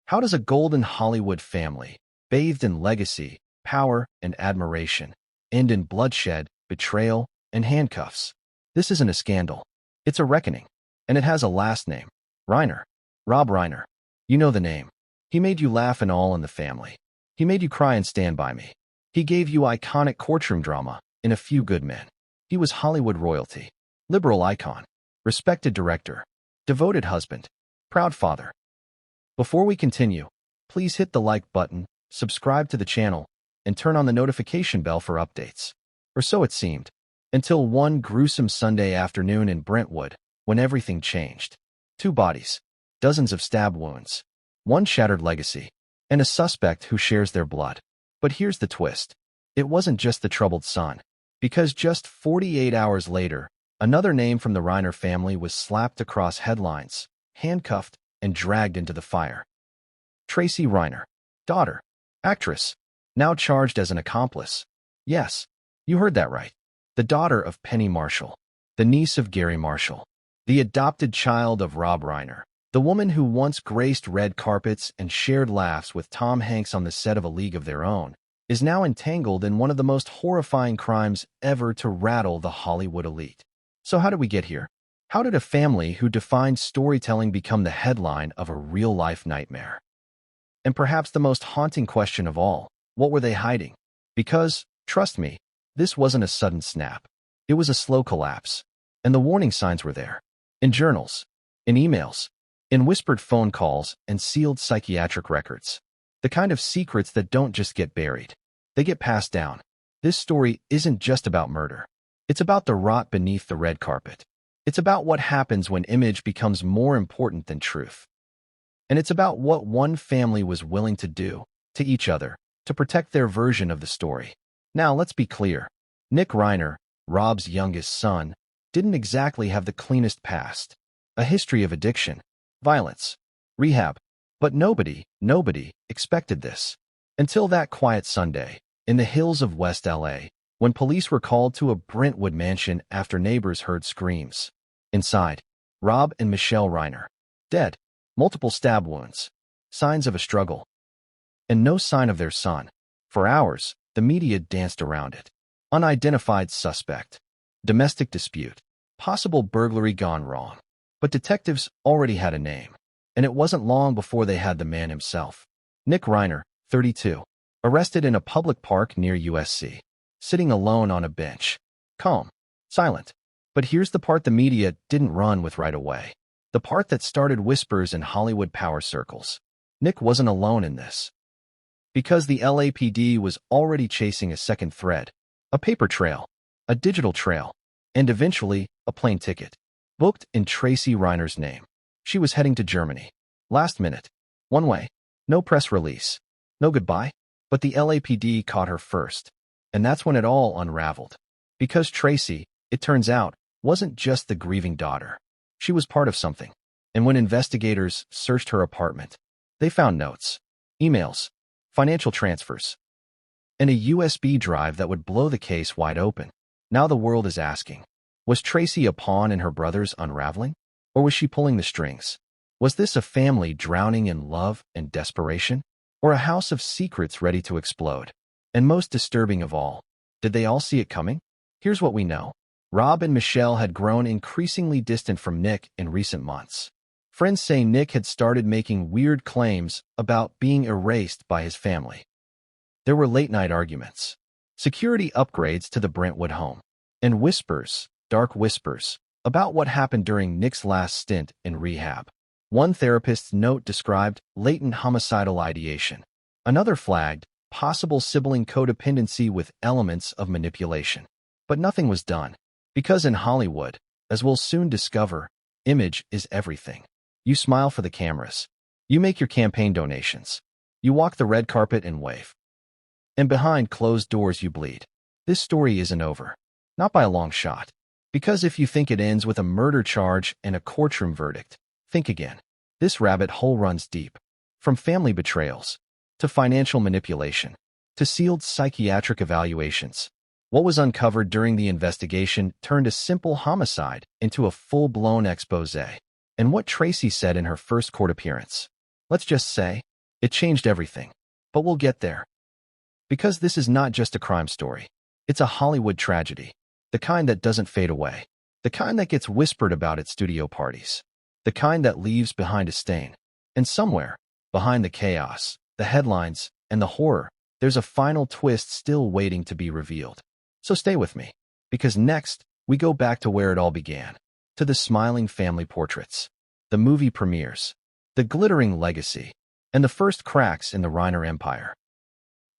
How does a golden Hollywood family, bathed in legacy, power, and admiration, end in bloodshed, betrayal, and handcuffs? This isn't a scandal. It's a reckoning. And it has a last name. Reiner. Rob Reiner. You know the name. He made you laugh and All in the Family. He made you cry in Stand By Me. He gave you iconic courtroom drama in A Few Good Men. He was Hollywood royalty, liberal icon, respected director, devoted husband, proud father. Before we continue, please hit the like button, subscribe to the channel, and turn on the notification bell for updates. Or so it seemed, until one gruesome Sunday afternoon in Brentwood, when everything changed. 2 bodies, dozens of stab wounds, one shattered legacy, and a suspect who shares their blood. But here's the twist. It wasn't just the troubled son, because just 48 hours later, another name from the Reiner family was slapped across headlines, handcuffed, and dragged into the fire. Tracy Reiner, daughter, actress, now charged as an accomplice. Yes, you heard that right. The daughter of Penny Marshall, the niece of Gary Marshall, the adopted child of Rob Reiner, the woman who once graced red carpets and shared laughs with Tom Hanks on the set of A League of Their Own, is now entangled in one of the most horrifying crimes ever to rattle the Hollywood elite. So how did we get here? How did a family who defined storytelling become the headline of a real-life nightmare? And perhaps the most haunting question of all, what were they hiding? Because, trust me, this wasn't a sudden snap. It was a slow collapse. And the warning signs were there. In journals, in emails, in whispered phone calls, and sealed psychiatric records. The kind of secrets that don't just get buried. They get passed down. This story isn't just about murder. It's about the rot beneath the red carpet. It's about what happens when image becomes more important than truth. And it's about what one family was willing to do, to each other, to protect their version of the story. Now, let's be clear. Nick Reiner, Rob's youngest son, didn't exactly have the cleanest past. A history of addiction, violence, rehab. But nobody expected this. Until that quiet Sunday, in the hills of West LA, when police were called to a Brentwood mansion after neighbors heard screams. Inside, Rob and Michelle Reiner, dead, multiple stab wounds, signs of a struggle, and no sign of their son. For hours, the media danced around it. Unidentified suspect, domestic dispute, possible burglary gone wrong. But detectives already had a name, and it wasn't long before they had the man himself. Nick Reiner, 32, arrested in a public park near USC, sitting alone on a bench, calm, silent. But here's the part the media didn't run with right away. The part that started whispers in Hollywood power circles. Nick wasn't alone in this. Because the LAPD was already chasing a second thread, a paper trail, a digital trail, and eventually a plane ticket, booked in Tracy Reiner's name. She was heading to Germany. Last minute. One way. No press release. No goodbye. But the LAPD caught her first. And that's when it all unraveled. Because Tracy, it turns out, wasn't just the grieving daughter. She was part of something. And when investigators searched her apartment, they found notes, emails, financial transfers, and a USB drive that would blow the case wide open. Now the world is asking, was Tracy a pawn in her brother's unraveling? Or was she pulling the strings? Was this a family drowning in love and desperation? Or a house of secrets ready to explode? And most disturbing of all, did they all see it coming? Here's what we know. Rob and Michelle had grown increasingly distant from Nick in recent months. Friends say Nick had started making weird claims about being erased by his family. There were late-night arguments, security upgrades to the Brentwood home, and whispers, dark whispers, about what happened during Nick's last stint in rehab. One therapist's note described latent homicidal ideation. Another flagged possible sibling codependency with elements of manipulation. But nothing was done. Because in Hollywood, as we'll soon discover, image is everything. You smile for the cameras. You make your campaign donations. You walk the red carpet and wave. And behind closed doors you bleed. This story isn't over. Not by a long shot. Because if you think it ends with a murder charge and a courtroom verdict, think again. This rabbit hole runs deep. From family betrayals, to financial manipulation, to sealed psychiatric evaluations. What was uncovered during the investigation turned a simple homicide into a full-blown expose. And what Tracy said in her first court appearance. Let's just say, It changed everything. But we'll get there. Because this is not just a crime story. It's a Hollywood tragedy. The kind that doesn't fade away. The kind that gets whispered about at studio parties. The kind that leaves behind a stain. And somewhere, behind the chaos, the headlines, and the horror, there's a final twist still waiting to be revealed. So stay with me. Because next, we go back to where it all began. To the smiling family portraits. The movie premieres. The glittering legacy. And the first cracks in the Reiner empire.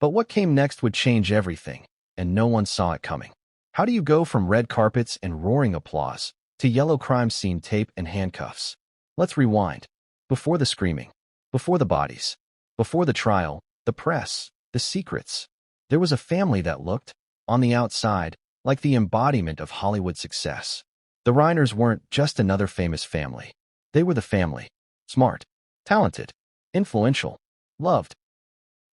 But what came next would change everything, and no one saw it coming. How do you go from red carpets and roaring applause to yellow crime scene tape and handcuffs? Let's rewind. Before the screaming, before the bodies, before the trial, the press, the secrets, there was a family that looked, on the outside, like the embodiment of Hollywood success. The Reiners weren't just another famous family. They were the family. Smart, talented, influential, loved.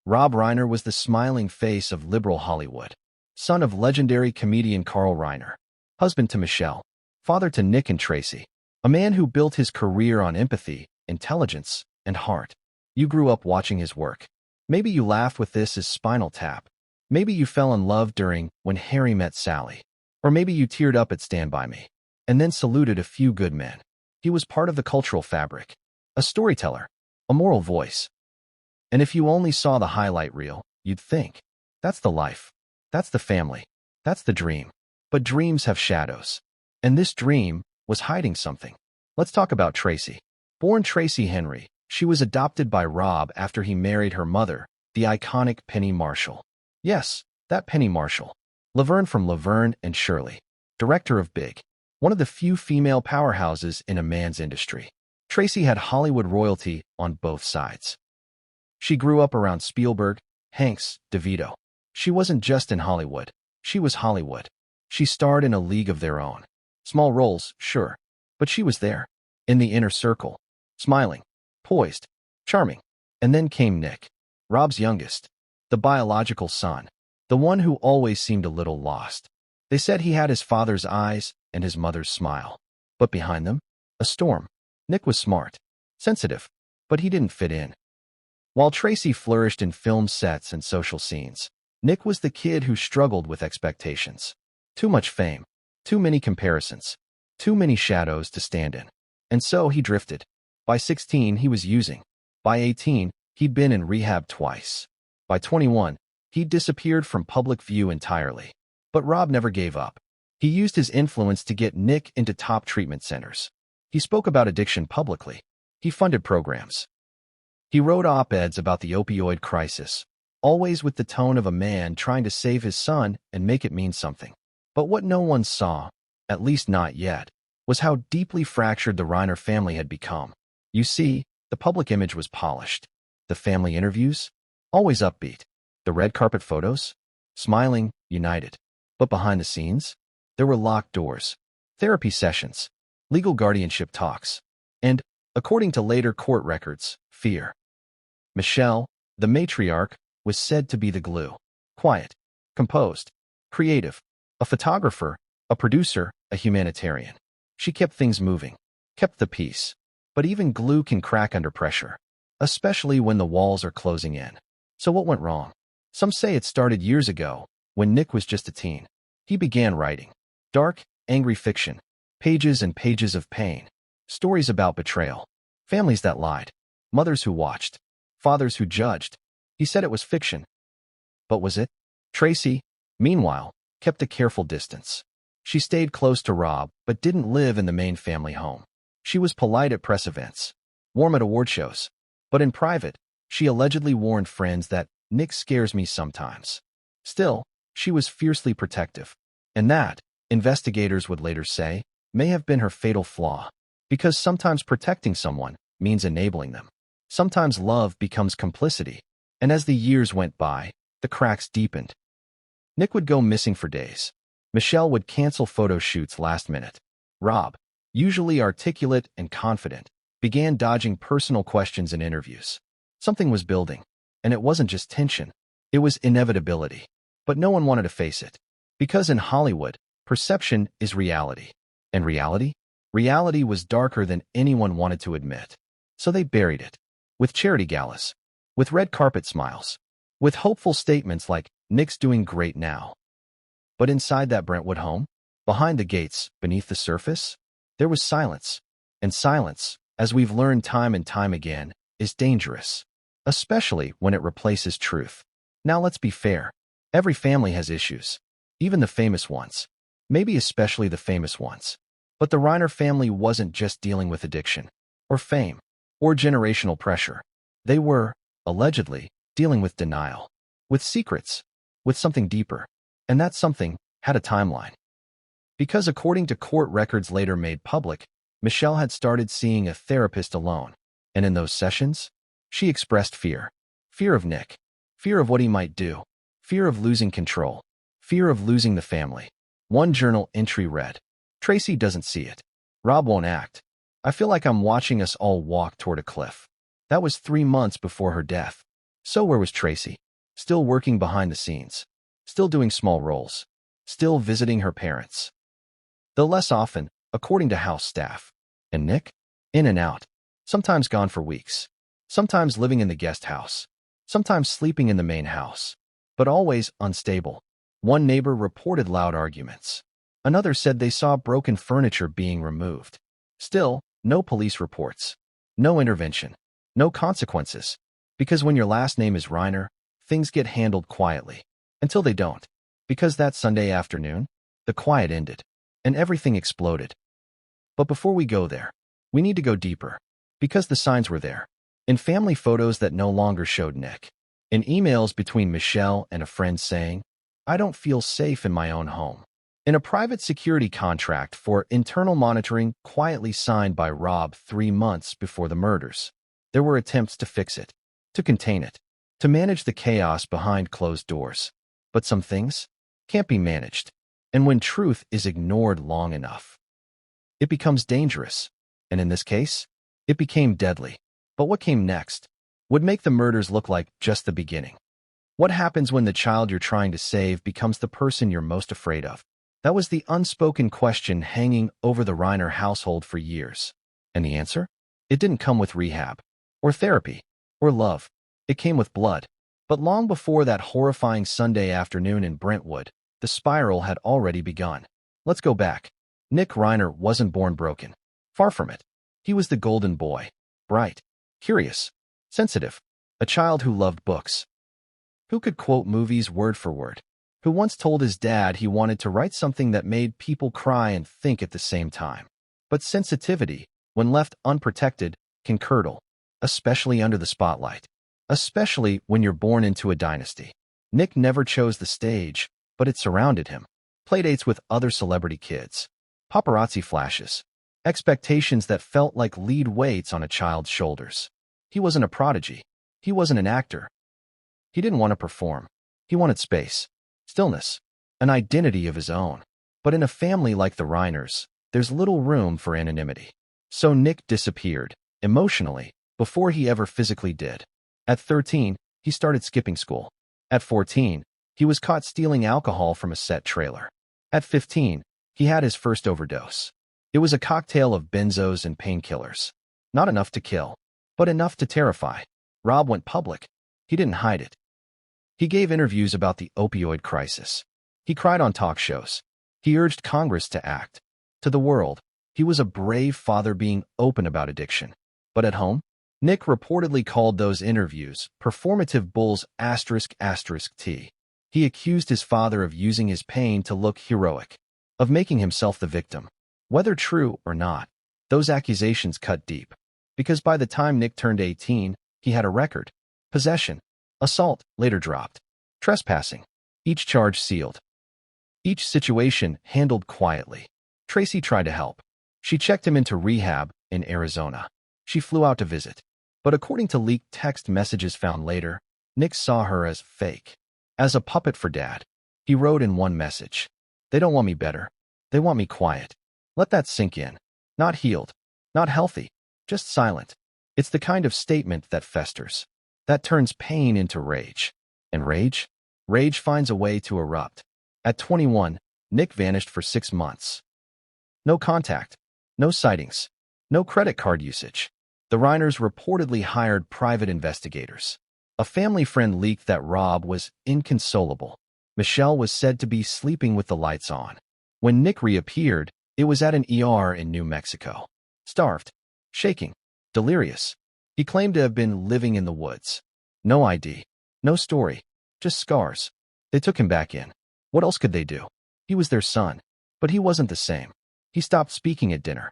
Rob Reiner was the smiling face of liberal Hollywood, son of legendary comedian Carl Reiner, husband to Michelle, father to Nick and Tracy, a man who built his career on empathy, intelligence, and heart. You grew up watching his work. Maybe you laughed with this as Spinal Tap. Maybe you fell in love during When Harry Met Sally. Or maybe you teared up at Stand By Me, and then saluted A Few Good Men. He was part of the cultural fabric, a storyteller, a moral voice. And if you only saw the highlight reel, you'd think, that's the life, that's the family, that's the dream. But dreams have shadows. And this dream was hiding something. Let's talk about Tracy. Born Tracy Henry, she was adopted by Rob after he married her mother, the iconic Penny Marshall. Yes, that Penny Marshall. Laverne from Laverne and Shirley, director of Big, one of the few female powerhouses in a man's industry. Tracy had Hollywood royalty on both sides. She grew up around Spielberg, Hanks, DeVito. She wasn't just in Hollywood. She was Hollywood. She starred in A League of Their Own. Small roles, sure. But she was there, in the inner circle, smiling, poised, charming. And then came Nick, Rob's youngest, the biological son, the one who always seemed a little lost. They said he had his father's eyes and his mother's smile. But behind them, a storm. Nick was smart, sensitive, but he didn't fit in. While Tracy flourished in film sets and social scenes, Nick was the kid who struggled with expectations. Too much fame, too many comparisons, too many shadows to stand in. And so he drifted. By 16, he was using. By 18, he'd been in rehab twice. By 21, he'd disappeared from public view entirely. But Rob never gave up. He used his influence to get Nick into top treatment centers. He spoke about addiction publicly. He funded programs. He wrote op-eds about the opioid crisis, always with the tone of a man trying to save his son and make it mean something. But what no one saw, at least not yet, was how deeply fractured the Reiner family had become. You see, the public image was polished. The family interviews? Always upbeat. The red carpet photos? Smiling, united. But behind the scenes? There were locked doors, therapy sessions, legal guardianship talks, and, according to later court records, fear. Michelle, the matriarch, was said to be the glue. Quiet, composed, creative, a photographer, a producer, a humanitarian. She kept things moving, kept the peace. But even glue can crack under pressure, especially when the walls are closing in. So what went wrong? Some say it started years ago, when Nick was just a teen. He began writing. Dark, angry fiction. Pages and pages of pain. Stories about betrayal. Families that lied. Mothers who watched. Fathers who judged. He said it was fiction. But was it? Tracy, meanwhile, kept a careful distance. She stayed close to Rob, but didn't live in the main family home. She was polite at press events, warm at award shows. But in private, she allegedly warned friends that Nick scares me sometimes. Still, she was fiercely protective. And that, investigators would later say, may have been her fatal flaw. Because sometimes protecting someone means enabling them. Sometimes love becomes complicity. And as the years went by, the cracks deepened. Nick would go missing for days. Michelle would cancel photo shoots last minute. Rob, usually articulate and confident, began dodging personal questions in interviews. Something was building, and it wasn't just tension. It was inevitability. But no one wanted to face it. Because in Hollywood, perception is reality. And reality? Reality was darker than anyone wanted to admit. So they buried it. With charity galas, with red carpet smiles, with hopeful statements like, "Nick's doing great now." But inside that Brentwood home, behind the gates, beneath the surface, there was silence. And silence, as we've learned time and time again, is dangerous, especially when it replaces truth. Now let's be fair. Every family has issues, even the famous ones, maybe especially the famous ones. But the Reiner family wasn't just dealing with addiction, or fame, or generational pressure. They were, allegedly, dealing with denial, with secrets, with something deeper. And that something had a timeline. Because according to court records later made public, Michelle had started seeing a therapist alone. And in those sessions, she expressed fear. Fear of Nick. Fear of what he might do. Fear of losing control. Fear of losing the family. One journal entry read, "Tracy doesn't see it. Rob won't act. I feel like I'm watching us all walk toward a cliff." That was 3 months before her death. So where was Tracy? Still working behind the scenes. Still doing small roles. Still visiting her parents. Though less often, according to house staff. And Nick? In and out. Sometimes gone for weeks. Sometimes living in the guest house. Sometimes sleeping in the main house. But always unstable. One neighbor reported loud arguments. Another said they saw broken furniture being removed. Still, no police reports. No intervention. No consequences. Because when your last name is Reiner, things get handled quietly. Until they don't. Because that Sunday afternoon, the quiet ended. And everything exploded. But before we go there, we need to go deeper. Because the signs were there. In family photos that no longer showed Nick. In emails between Michelle and a friend saying, "I don't feel safe in my own home." In a private security contract for internal monitoring quietly signed by Rob 3 months before the murders. There were attempts to fix it, to contain it, to manage the chaos behind closed doors. But some things can't be managed. And when truth is ignored long enough, it becomes dangerous. And in this case, it became deadly. But what came next would make the murders look like just the beginning. What happens when the child you're trying to save becomes the person you're most afraid of? That was the unspoken question hanging over the Reiner household for years. And the answer? It didn't come with rehab, or therapy, or love. It came with blood. But long before that horrifying Sunday afternoon in Brentwood, the spiral had already begun. Let's go back. Nick Reiner wasn't born broken. Far from it. He was the golden boy. Bright, curious, sensitive. A child who loved books. Who could quote movies word for word. Who once told his dad he wanted to write something that made people cry and think at the same time. But sensitivity, when left unprotected, can curdle. Especially under the spotlight. Especially when you're born into a dynasty. Nick never chose the stage, but it surrounded him. Playdates with other celebrity kids. Paparazzi flashes. Expectations that felt like lead weights on a child's shoulders. He wasn't a prodigy. He wasn't an actor. He didn't want to perform. He wanted space. Stillness. An identity of his own. But in a family like the Reiners, there's little room for anonymity. So Nick disappeared, emotionally, before he ever physically did. At 13, he started skipping school. At 14, he was caught stealing alcohol from a set trailer. At 15, he had his first overdose. It was a cocktail of benzos and painkillers. Not enough to kill, but enough to terrify. Rob went public. He didn't hide it. He gave interviews about the opioid crisis. He cried on talk shows. He urged Congress to act. To the world, he was a brave father being open about addiction. But at home, Nick reportedly called those interviews performative bulls **T. He accused his father of using his pain to look heroic, of making himself the victim. Whether true or not, those accusations cut deep. Because by the time Nick turned 18, he had a record. Possession. Assault, later dropped. Trespassing. Each charge sealed. Each situation handled quietly. Tracy tried to help. She checked him into rehab in Arizona. She flew out to visit. But according to leaked text messages found later, Nick saw her as fake. As a puppet for Dad. He wrote in one message, "They don't want me better. They want me quiet." Let that sink in. Not healed. Not healthy. Just silent. It's the kind of statement that festers. That turns pain into rage. And rage? Rage finds a way to erupt. At 21, Nick vanished for 6 months. No contact. No sightings. No credit card usage. The Reiners reportedly hired private investigators. A family friend leaked that Rob was inconsolable. Michelle was said to be sleeping with the lights on. When Nick reappeared, it was at an ER in New Mexico. Starved, shaking, delirious. He claimed to have been living in the woods. No ID, no story, just scars. They took him back in. What else could they do? He was their son, but he wasn't the same. He stopped speaking at dinner.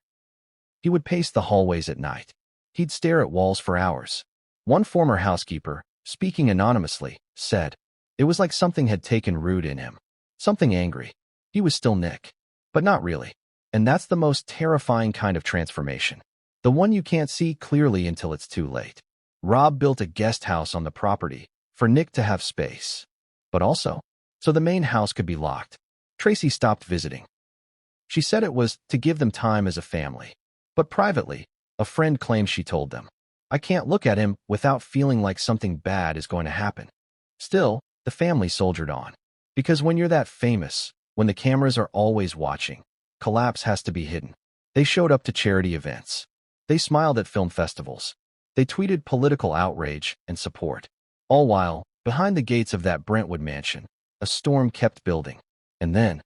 He would pace the hallways at night. He'd stare at walls for hours. One former housekeeper, speaking anonymously, said, "It was like something had taken root in him. Something angry. He was still Nick, but not really." And that's the most terrifying kind of transformation. The one you can't see clearly until it's too late. Rob built a guest house on the property for Nick to have space, but also so the main house could be locked. Tracy stopped visiting. She said it was to give them time as a family. But privately, a friend claimed she told them, "I can't look at him without feeling like something bad is going to happen." Still, the family soldiered on. Because when you're that famous, when the cameras are always watching, collapse has to be hidden. They showed up to charity events. They smiled at film festivals. They tweeted political outrage and support. All while, behind the gates of that Brentwood mansion, a storm kept building. And then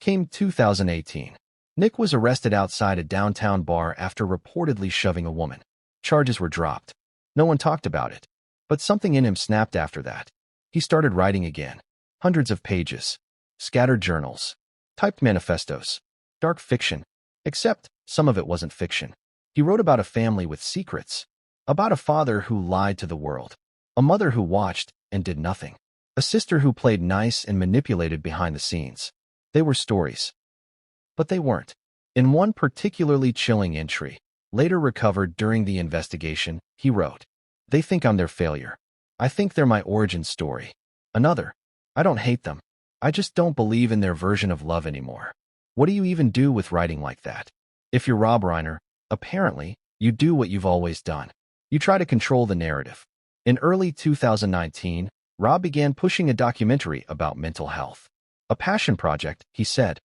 came 2018. Nick was arrested outside a downtown bar after reportedly shoving a woman. Charges were dropped. No one talked about it. But something in him snapped after that. He started writing again. Hundreds of pages. Scattered journals. Typed manifestos. Dark fiction. Except some of it wasn't fiction. He wrote about a family with secrets. About a father who lied to the world. A mother who watched and did nothing. A sister who played nice and manipulated behind the scenes. They were stories. But they weren't. In one particularly chilling entry, later recovered during the investigation, he wrote, "They think I'm their failure. I think they're my origin story." Another, "I don't hate them. I just don't believe in their version of love anymore." What do you even do with writing like that? If you're Rob Reiner, apparently, you do what you've always done. You try to control the narrative. In early 2019, Rob began pushing a documentary about mental health. A passion project, he said.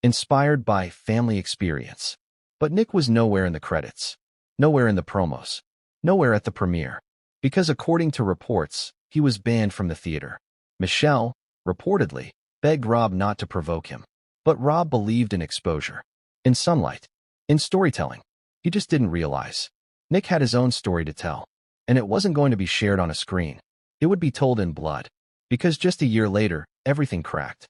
Inspired by family experience. But Nick was nowhere in the credits. Nowhere in the promos. Nowhere at the premiere. Because according to reports, he was banned from the theater. Michelle, reportedly, begged Rob not to provoke him. But Rob believed in exposure. In sunlight. In storytelling. He just didn't realize. Nick had his own story to tell. And it wasn't going to be shared on a screen. It would be told in blood. Because just a year later, everything cracked.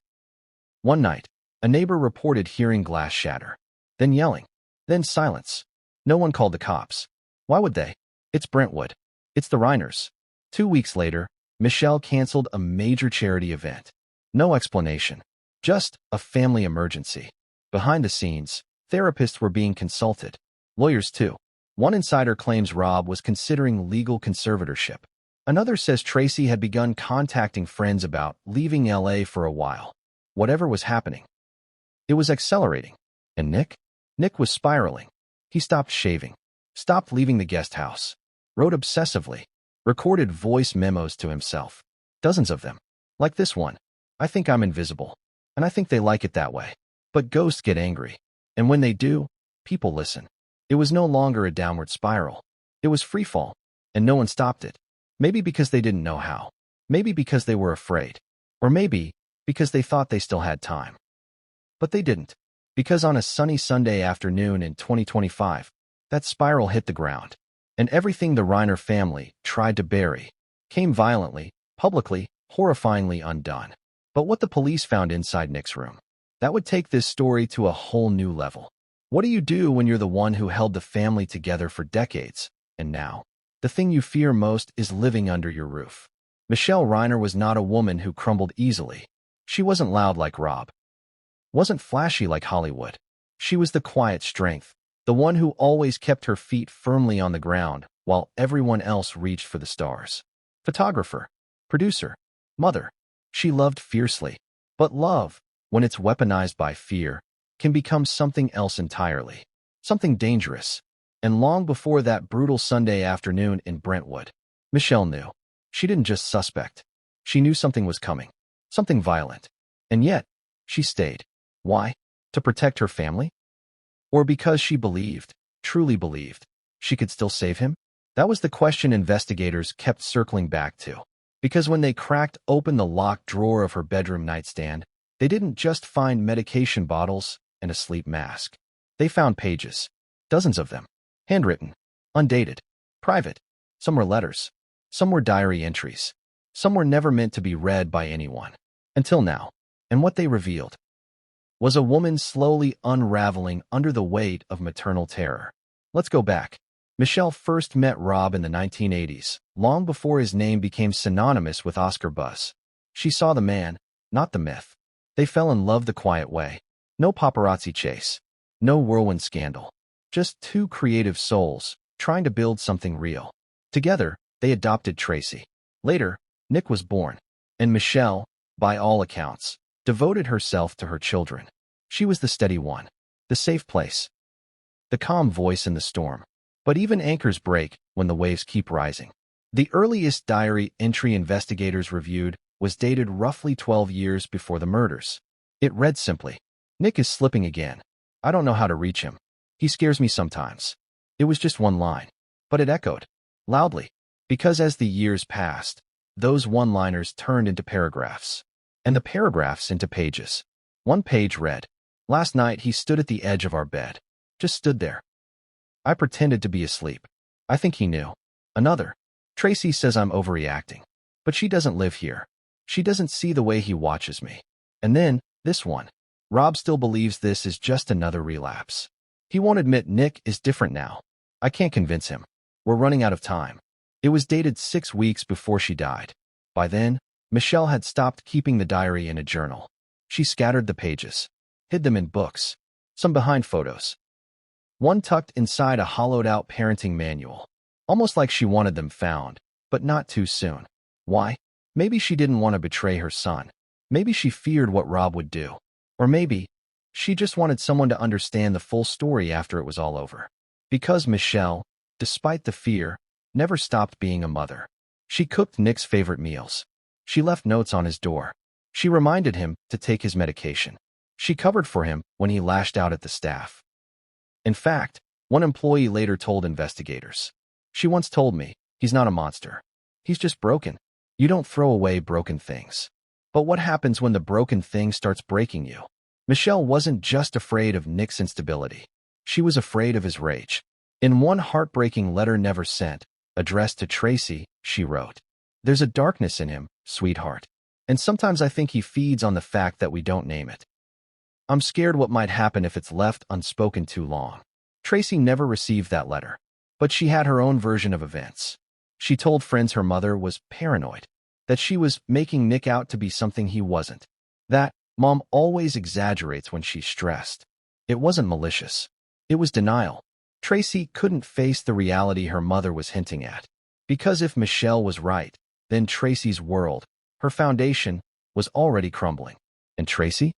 One night, a neighbor reported hearing glass shatter. Then yelling. Then silence. No one called the cops. Why would they? It's Brentwood. It's the Reiners. 2 weeks later, Michelle canceled a major charity event. No explanation. Just a family emergency. Behind the scenes, therapists were being consulted. Lawyers too. One insider claims Rob was considering legal conservatorship. Another says Tracy had begun contacting friends about leaving LA for a while. Whatever was happening. It was accelerating. And Nick? Nick was spiraling. He stopped shaving. Stopped leaving the guest house. Wrote obsessively. Recorded voice memos to himself. Dozens of them. Like this one. "I think I'm invisible. And I think they like it that way. But ghosts get angry. And when they do, people listen." It was no longer a downward spiral. It was freefall. And no one stopped it. Maybe because they didn't know how. Maybe because they were afraid. Or maybe because they thought they still had time. But they didn't. Because on a sunny Sunday afternoon in 2025, that spiral hit the ground. And everything the Reiner family tried to bury came violently, publicly, horrifyingly undone. But what the police found inside Nick's room, that would take this story to a whole new level. What do you do when you're the one who held the family together for decades, and now, the thing you fear most is living under your roof? Michelle Reiner was not a woman who crumbled easily. She wasn't loud like Rob. Wasn't flashy like Hollywood. She was the quiet strength, the one who always kept her feet firmly on the ground while everyone else reached for the stars. Photographer, producer, mother. She loved fiercely. But love, when it's weaponized by fear, can become something else entirely. Something dangerous. And long before that brutal Sunday afternoon in Brentwood, Michelle knew. She didn't just suspect. She knew something was coming. Something violent. And yet, she stayed. Why? To protect her family? Or because she believed, truly believed, she could still save him? That was the question investigators kept circling back to. Because when they cracked open the locked drawer of her bedroom nightstand, they didn't just find medication bottles and a sleep mask. They found pages, dozens of them, handwritten, undated, private. Some were letters, some were diary entries, some were never meant to be read by anyone. Until now. And what they revealed was a woman slowly unraveling under the weight of maternal terror. Let's go back. Michelle first met Rob in the 1980s, long before his name became synonymous with Oscar buzz. She saw the man, not the myth. They fell in love the quiet way. No paparazzi chase. No whirlwind scandal. Just two creative souls, trying to build something real. Together, they adopted Tracy. Later, Nick was born. And Michelle, by all accounts, devoted herself to her children. She was the steady one. The safe place. The calm voice in the storm. But even anchors break when the waves keep rising. The earliest diary entry investigators reviewed was dated roughly 12 years before the murders. It read simply, "Nick is slipping again. I don't know how to reach him. He scares me sometimes." It was just one line, but it echoed loudly, because as the years passed, those one-liners turned into paragraphs, and the paragraphs into pages. One page read, "Last night he stood at the edge of our bed. Just stood there. I pretended to be asleep. I think he knew." Another, "Tracy says I'm overreacting. But she doesn't live here. She doesn't see the way he watches me." And then, this one, "Rob still believes this is just another relapse. He won't admit Nick is different now. I can't convince him. We're running out of time." It was dated 6 weeks before she died. By then, Michelle had stopped keeping the diary in a journal. She scattered the pages, hid them in books, some behind photos. One tucked inside a hollowed-out parenting manual, almost like she wanted them found, but not too soon. Why? Maybe she didn't want to betray her son. Maybe she feared what Rob would do. Or maybe she just wanted someone to understand the full story after it was all over. Because Michelle, despite the fear, never stopped being a mother. She cooked Nick's favorite meals. She left notes on his door. She reminded him to take his medication. She covered for him when he lashed out at the staff. In fact, one employee later told investigators, "She once told me, he's not a monster. He's just broken. You don't throw away broken things." But what happens when the broken thing starts breaking you? Michelle wasn't just afraid of Nick's instability. She was afraid of his rage. In one heartbreaking letter never sent, addressed to Tracy, she wrote, "There's a darkness in him, sweetheart. And sometimes I think he feeds on the fact that we don't name it. I'm scared what might happen if it's left unspoken too long." Tracy never received that letter, but she had her own version of events. She told friends her mother was paranoid, that she was making Nick out to be something he wasn't, that Mom always exaggerates when she's stressed. It wasn't malicious. It was denial. Tracy couldn't face the reality her mother was hinting at. Because if Michelle was right, then Tracy's world, her foundation, was already crumbling. And Tracy?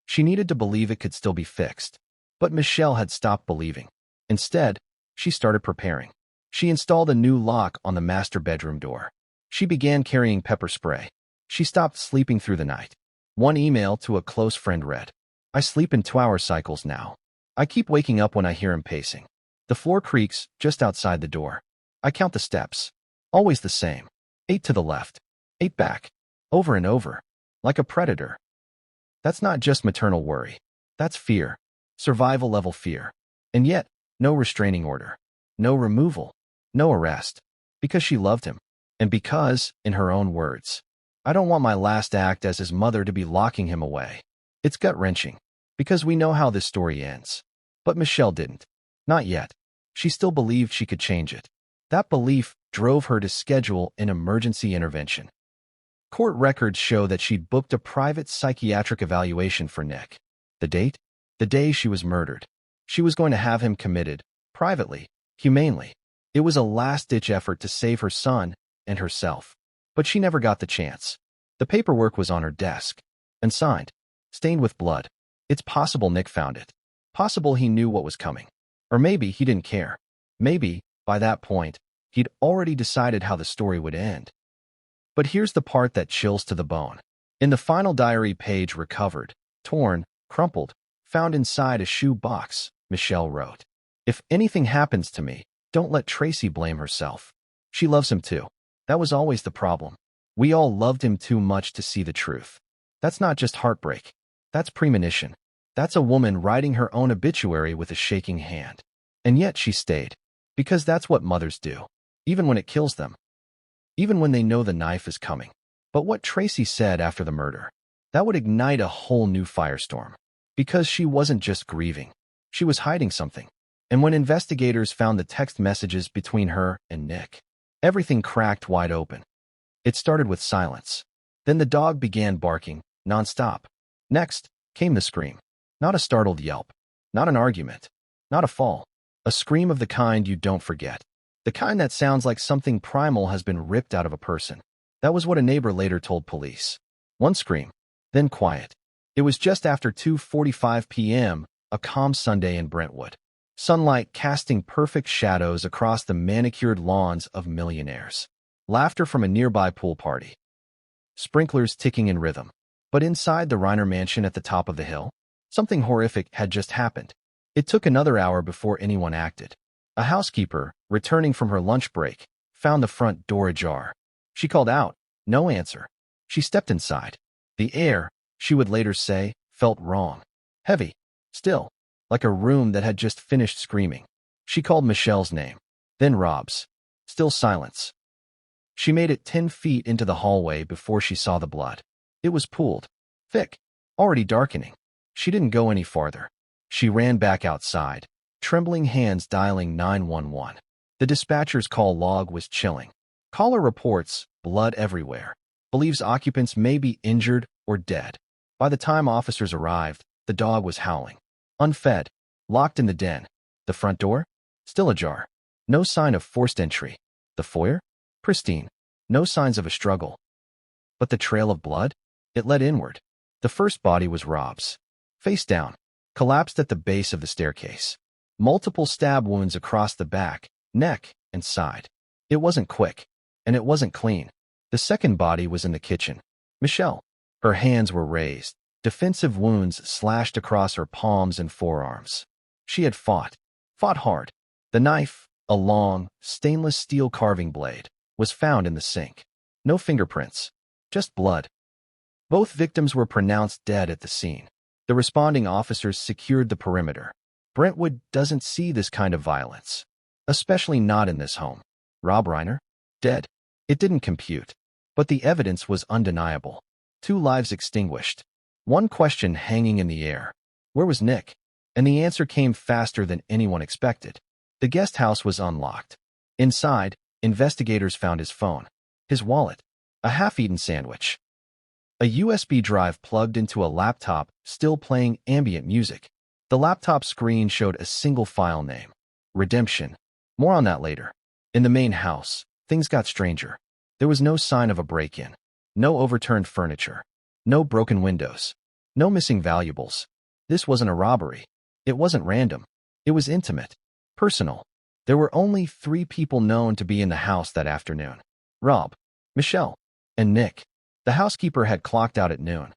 She needed to believe it could still be fixed. But Michelle had stopped believing. Instead, she started preparing. She installed a new lock on the master bedroom door. She began carrying pepper spray. She stopped sleeping through the night. One email to a close friend read, "I sleep in 2-hour cycles now. I keep waking up when I hear him pacing. The floor creaks just outside the door. I count the steps. Always the same. 8 to the left. 8 back. Over and over. Like a predator." That's not just maternal worry. That's fear. Survival-level fear. And yet, no restraining order. No removal. No arrest. Because she loved him. And because, in her own words, "I don't want my last act as his mother to be locking him away." It's gut-wrenching. Because we know how this story ends. But Michelle didn't. Not yet. She still believed she could change it. That belief drove her to schedule an emergency intervention. Court records show that she'd booked a private psychiatric evaluation for Nick. The date? The day she was murdered. She was going to have him committed, privately, humanely. It was a last-ditch effort to save her son and herself. But she never got the chance. The paperwork was on her desk, and signed, stained with blood. It's possible Nick found it. Possible he knew what was coming. Or maybe he didn't care. Maybe, by that point, he'd already decided how the story would end. But here's the part that chills to the bone. In the final diary page recovered, torn, crumpled, found inside a shoe box, Michelle wrote, "If anything happens to me, Don't let Tracy blame herself. She loves him too. That was always the problem. We all loved him too much to see the truth. That's not just heartbreak. That's premonition. That's a woman writing her own obituary with a shaking hand. And yet she stayed. Because that's what mothers do. Even when it kills them. Even when they know the knife is coming. But what Tracy said after the murder, that would ignite a whole new firestorm. Because she wasn't just grieving. She was hiding something. And when investigators found the text messages between her and Nick, everything cracked wide open. It started with silence. Then the dog began barking, nonstop. Next came the scream. Not a startled yelp. Not an argument. Not a fall. A scream of the kind you don't forget. The kind that sounds like something primal has been ripped out of a person. That was what a neighbor later told police. One scream, then quiet. It was just after 2:45 p.m., a calm Sunday in Brentwood. Sunlight casting perfect shadows across the manicured lawns of millionaires. Laughter from a nearby pool party. Sprinklers ticking in rhythm. But inside the Reiner mansion at the top of the hill, something horrific had just happened. It took another hour before anyone acted. A housekeeper, returning from her lunch break, found the front door ajar. She called out. No answer. She stepped inside. The air, she would later say, felt wrong. Heavy. Still. Like a room that had just finished screaming. She called Michelle's name. Then Rob's. Still silence. She made it 10 feet into the hallway before she saw the blood. It was pooled. Thick. Already darkening. She didn't go any farther. She ran back outside, trembling hands dialing 911. The dispatcher's call log was chilling. Caller reports, blood everywhere. Believes occupants may be injured or dead. By the time officers arrived, the dog was howling. Unfed. Locked in the den. The front door? Still ajar. No sign of forced entry. The foyer? Pristine. No signs of a struggle. But the trail of blood? It led inward. The first body was Rob's. Face down. Collapsed at the base of the staircase. Multiple stab wounds across the back, neck, and side. It wasn't quick. And it wasn't clean. The second body was in the kitchen. Michelle. Her hands were raised. Defensive wounds slashed across her palms and forearms. She had fought. Fought hard. The knife, a long, stainless steel carving blade, was found in the sink. No fingerprints. Just blood. Both victims were pronounced dead at the scene. The responding officers secured the perimeter. Brentwood doesn't see this kind of violence. Especially not in this home. Rob Reiner? Dead. It didn't compute. But the evidence was undeniable. 2 lives extinguished. One question hanging in the air. Where was Nick? And the answer came faster than anyone expected. The guest house was unlocked. Inside, investigators found his phone, his wallet, a half-eaten sandwich, a USB drive plugged into a laptop still playing ambient music. The laptop screen showed a single file name. Redemption. More on that later. In the main house, things got stranger. There was no sign of a break-in. No overturned furniture. No broken windows. No missing valuables. This wasn't a robbery. It wasn't random. It was intimate. Personal. There were only 3 people known to be in the house that afternoon. Rob, Michelle, and Nick. The housekeeper had clocked out at noon.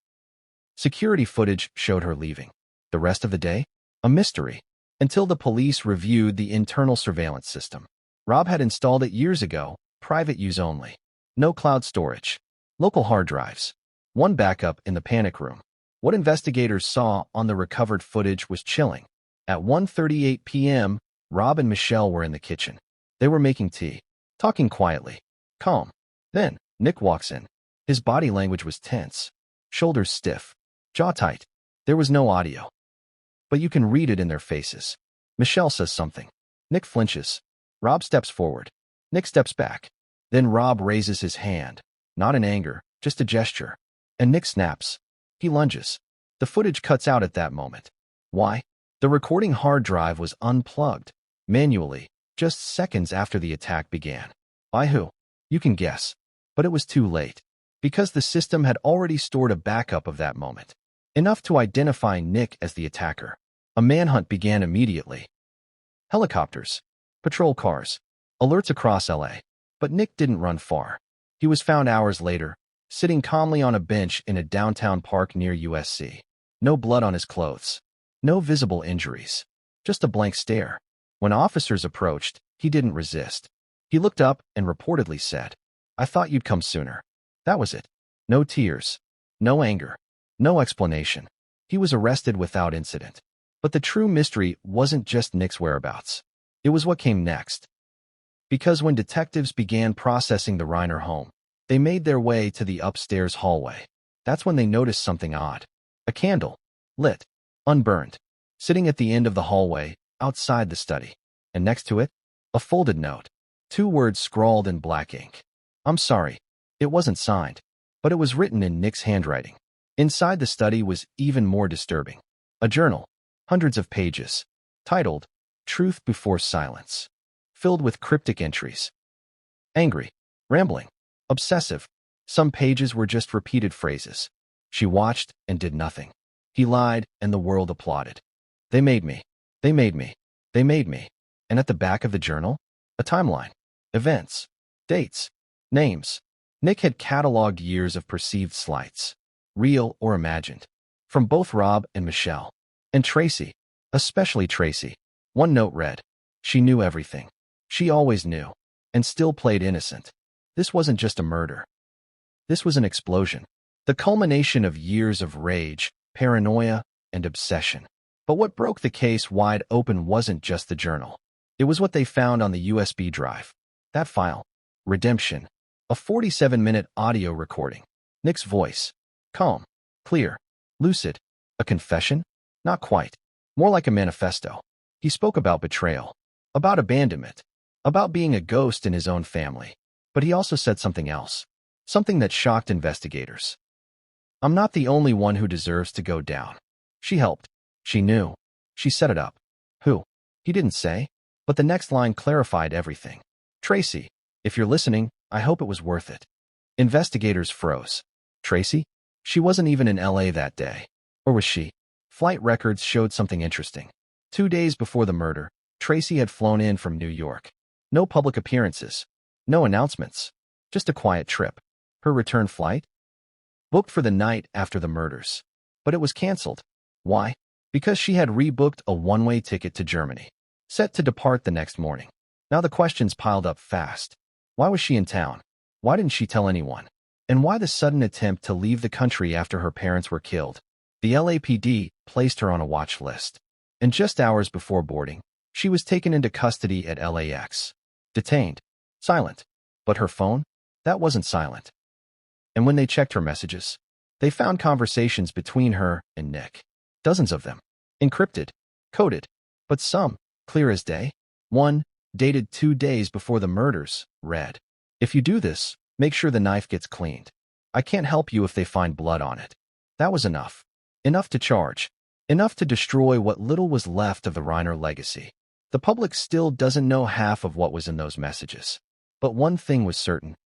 Security footage showed her leaving. The rest of the day? A mystery. Until the police reviewed the internal surveillance system. Rob had installed it years ago, private use only. No cloud storage. Local hard drives. One backup in the panic room. What investigators saw on the recovered footage was chilling. At 1:38 p.m., Rob and Michelle were in the kitchen. They were making tea, talking quietly, calm. Then, Nick walks in. His body language was tense, shoulders stiff, jaw tight. There was no audio. But you can read it in their faces. Michelle says something. Nick flinches. Rob steps forward. Nick steps back. Then Rob raises his hand, not in anger, just a gesture. And Nick snaps. He lunges. The footage cuts out at that moment. Why? The recording hard drive was unplugged, manually, just seconds after the attack began. By who? You can guess. But it was too late. Because the system had already stored a backup of that moment. Enough to identify Nick as the attacker. A manhunt began immediately. Helicopters. Patrol cars. Alerts across LA. But Nick didn't run far. He was found hours later, sitting calmly on a bench in a downtown park near USC. No blood on his clothes. No visible injuries. Just a blank stare. When officers approached, He didn't resist. He looked up and reportedly said, "I thought you'd come sooner." That was it. No tears. No anger. No explanation. He was arrested without incident. But the true mystery wasn't just Nick's whereabouts. It was what came next. Because when detectives began processing the Reiner home, they made their way to the upstairs hallway. That's when they noticed something odd. A candle, lit, unburned, sitting at the end of the hallway, outside the study. And next to it, a folded note. 2 words scrawled in black ink. "I'm sorry." It wasn't signed, but it was written in Nick's handwriting. Inside the study was even more disturbing. A journal, hundreds of pages, titled Truth Before Silence, filled with cryptic entries. Angry, rambling, obsessive. Some pages were just repeated phrases. She watched and did nothing. He lied and the world applauded. "They made me. They made me. They made me." And at the back of the journal, a timeline, events, dates, names. Nick had cataloged years of perceived slights, real or imagined, from both Rob and Michelle. And Tracy, especially Tracy. One note read, "She knew everything. She always knew, and still played innocent." This wasn't just a murder. This was an explosion. The culmination of years of rage, paranoia, and obsession. But what broke the case wide open wasn't just the journal. It was what they found on the USB drive. That file, Redemption, a 47-minute audio recording. Nick's voice, calm, clear, lucid. A confession? Not quite. More like a manifesto. He spoke about betrayal, about abandonment, about being a ghost in his own family. But he also said something else, something that shocked investigators. "I'm not the only one who deserves to go down." She helped. She knew. She set it up. Who? He didn't say, but the next line clarified everything. "Tracy, if you're listening, I hope it was worth it." Investigators froze. Tracy? She wasn't even in LA that day. Or was she? Flight records showed something interesting. 2 days before the murder, Tracy had flown in from New York. No public appearances. No announcements. Just a quiet trip. Her return flight? Booked for the night after the murders. But it was canceled. Why? Because she had rebooked a one-way ticket to Germany, set to depart the next morning. Now the questions piled up fast. Why was she in town? Why didn't she tell anyone? And why the sudden attempt to leave the country after her parents were killed? The LAPD placed her on a watch list. And just hours before boarding, she was taken into custody at LAX. Detained. Silent. But her phone? That wasn't silent. And when they checked her messages, they found conversations between her and Nick. Dozens of them. Encrypted. Coded. But some, clear as day. One, dated 2 days before the murders, read, "If you do this, make sure the knife gets cleaned. I can't help you if they find blood on it." That was enough. Enough to charge. Enough to destroy what little was left of the Reiner legacy. The public still doesn't know half of what was in those messages. But one thing was certain.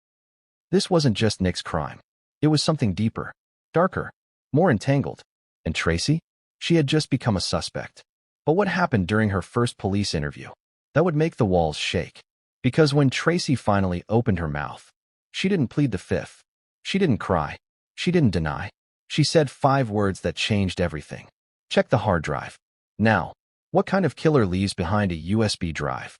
This wasn't just Nick's crime. It was something deeper, darker, more entangled. And Tracy? She had just become a suspect. But what happened during her first police interview? That would make the walls shake. Because when Tracy finally opened her mouth, she didn't plead the fifth. She didn't cry. She didn't deny. She said 5 words that changed everything. Check the hard drive. Now, what kind of killer leaves behind a USB drive?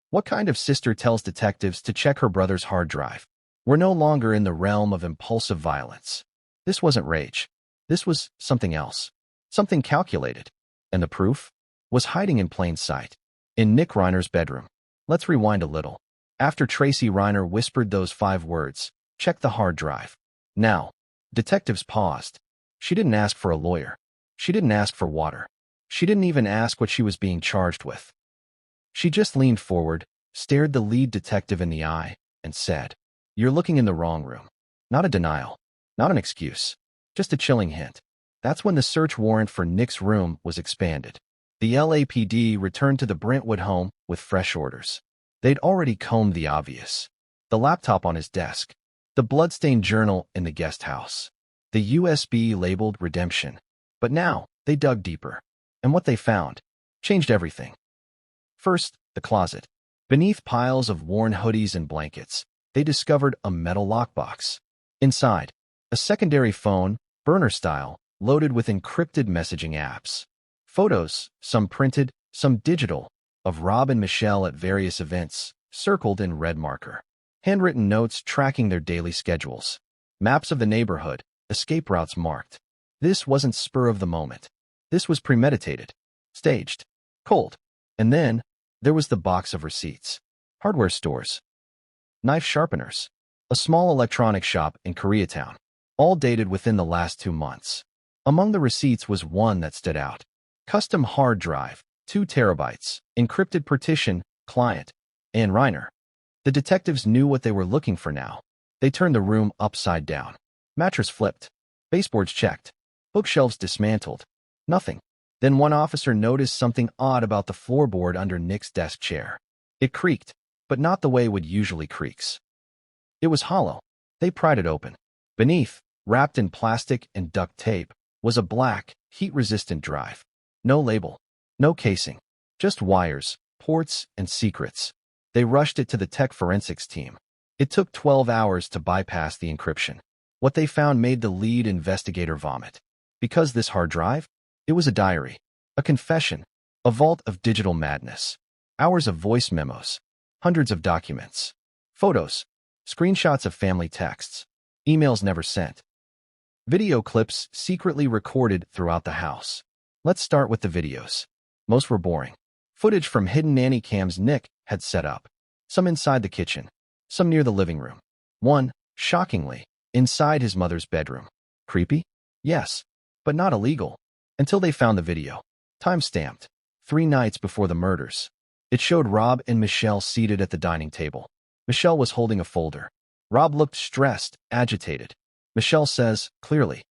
What kind of sister tells detectives to check her brother's hard drive? We're no longer in the realm of impulsive violence. This wasn't rage. This was something else. Something calculated. And the proof was hiding in plain sight. In Nick Reiner's bedroom. Let's rewind a little. After Tracy Reiner whispered those 5 words, check the hard drive. Now, detectives paused. She didn't ask for a lawyer. She didn't ask for water. She didn't even ask what she was being charged with. She just leaned forward, stared the lead detective in the eye, and said, "You're looking in the wrong room." Not a denial. Not an excuse. Just a chilling hint. That's when the search warrant for Nick's room was expanded. The LAPD returned to the Brentwood home with fresh orders. They'd already combed the obvious. The laptop on his desk. The bloodstained journal in the guest house. The USB labeled Redemption. But now, they dug deeper. And what they found changed everything. First, the closet. Beneath piles of worn hoodies and blankets, they discovered a metal lockbox. Inside, a secondary phone, burner style, loaded with encrypted messaging apps. Photos, some printed, some digital, of Rob and Michelle at various events, circled in red marker. Handwritten notes tracking their daily schedules. Maps of the neighborhood, escape routes marked. This wasn't spur of the moment. This was premeditated, staged, cold. And then, there was the box of receipts. Hardware stores. Knife sharpeners. A small electronic shop in Koreatown. All dated within the last 2 months. Among the receipts was one that stood out. Custom hard drive, 2 terabytes, encrypted partition, client, and Reiner. The detectives knew what they were looking for now. They turned the room upside down. Mattress flipped. Baseboards checked. Bookshelves dismantled. Nothing. Then one officer noticed something odd about the floorboard under Nick's desk chair. It creaked, but not the way wood usually creaks. It was hollow. They pried it open. Beneath, wrapped in plastic and duct tape, was a black, heat-resistant drive. No label. No casing. Just wires, ports, and secrets. They rushed it to the tech forensics team. It took 12 hours to bypass the encryption. What they found made the lead investigator vomit. Because this hard drive? It was a diary, a confession, a vault of digital madness. Hours of voice memos, hundreds of documents, photos, screenshots of family texts, emails never sent, video clips secretly recorded throughout the house. Let's start with the videos. Most were boring. Footage from hidden nanny cams Nick had set up. Some inside the kitchen, some near the living room. One, shockingly, inside his mother's bedroom. Creepy? Yes, but not illegal. Until they found the video. Time-stamped. 3 nights before the murders. It showed Rob and Michelle seated at the dining table. Michelle was holding a folder. Rob looked stressed, agitated. Michelle says, clearly,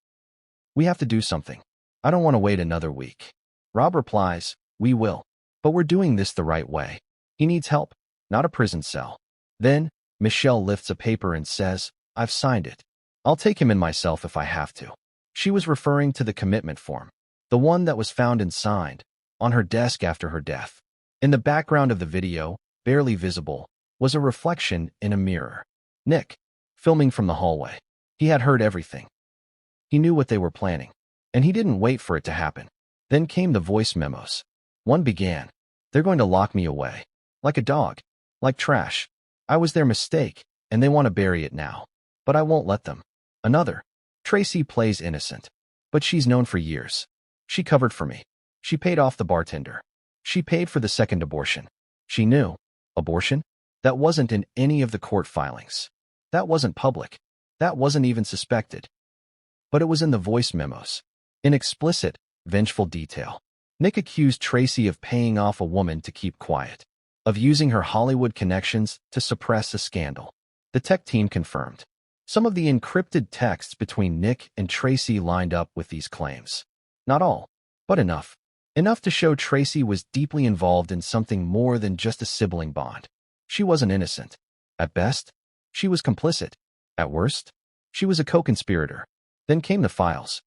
"We have to do something. I don't want to wait another week." Rob replies, "We will. But we're doing this the right way. He needs help, not a prison cell." Then, Michelle lifts a paper and says, "I've signed it. I'll take him in myself if I have to." She was referring to the commitment form. The one that was found and signed, on her desk after her death. In the background of the video, barely visible, was a reflection in a mirror. Nick, filming from the hallway. He had heard everything. He knew what they were planning, and he didn't wait for it to happen. Then came the voice memos. One began, "They're going to lock me away. Like a dog. Like trash. I was their mistake, and they want to bury it now. But I won't let them." Another, "Tracy plays innocent. But she's known for years. She covered for me. She paid off the bartender. She paid for the second abortion. She knew. Abortion? That wasn't in any of the court filings. That wasn't public. That wasn't even suspected. But it was in the voice memos. In explicit, vengeful detail. Nick accused Tracy of paying off a woman to keep quiet. Of using her Hollywood connections to suppress a scandal. The tech team confirmed. Some of the encrypted texts between Nick and Tracy lined up with these claims. Not all, but enough. Enough to show Tracy was deeply involved in something more than just a sibling bond. She wasn't innocent. At best, she was complicit. At worst, she was a co-conspirator. Then came the files.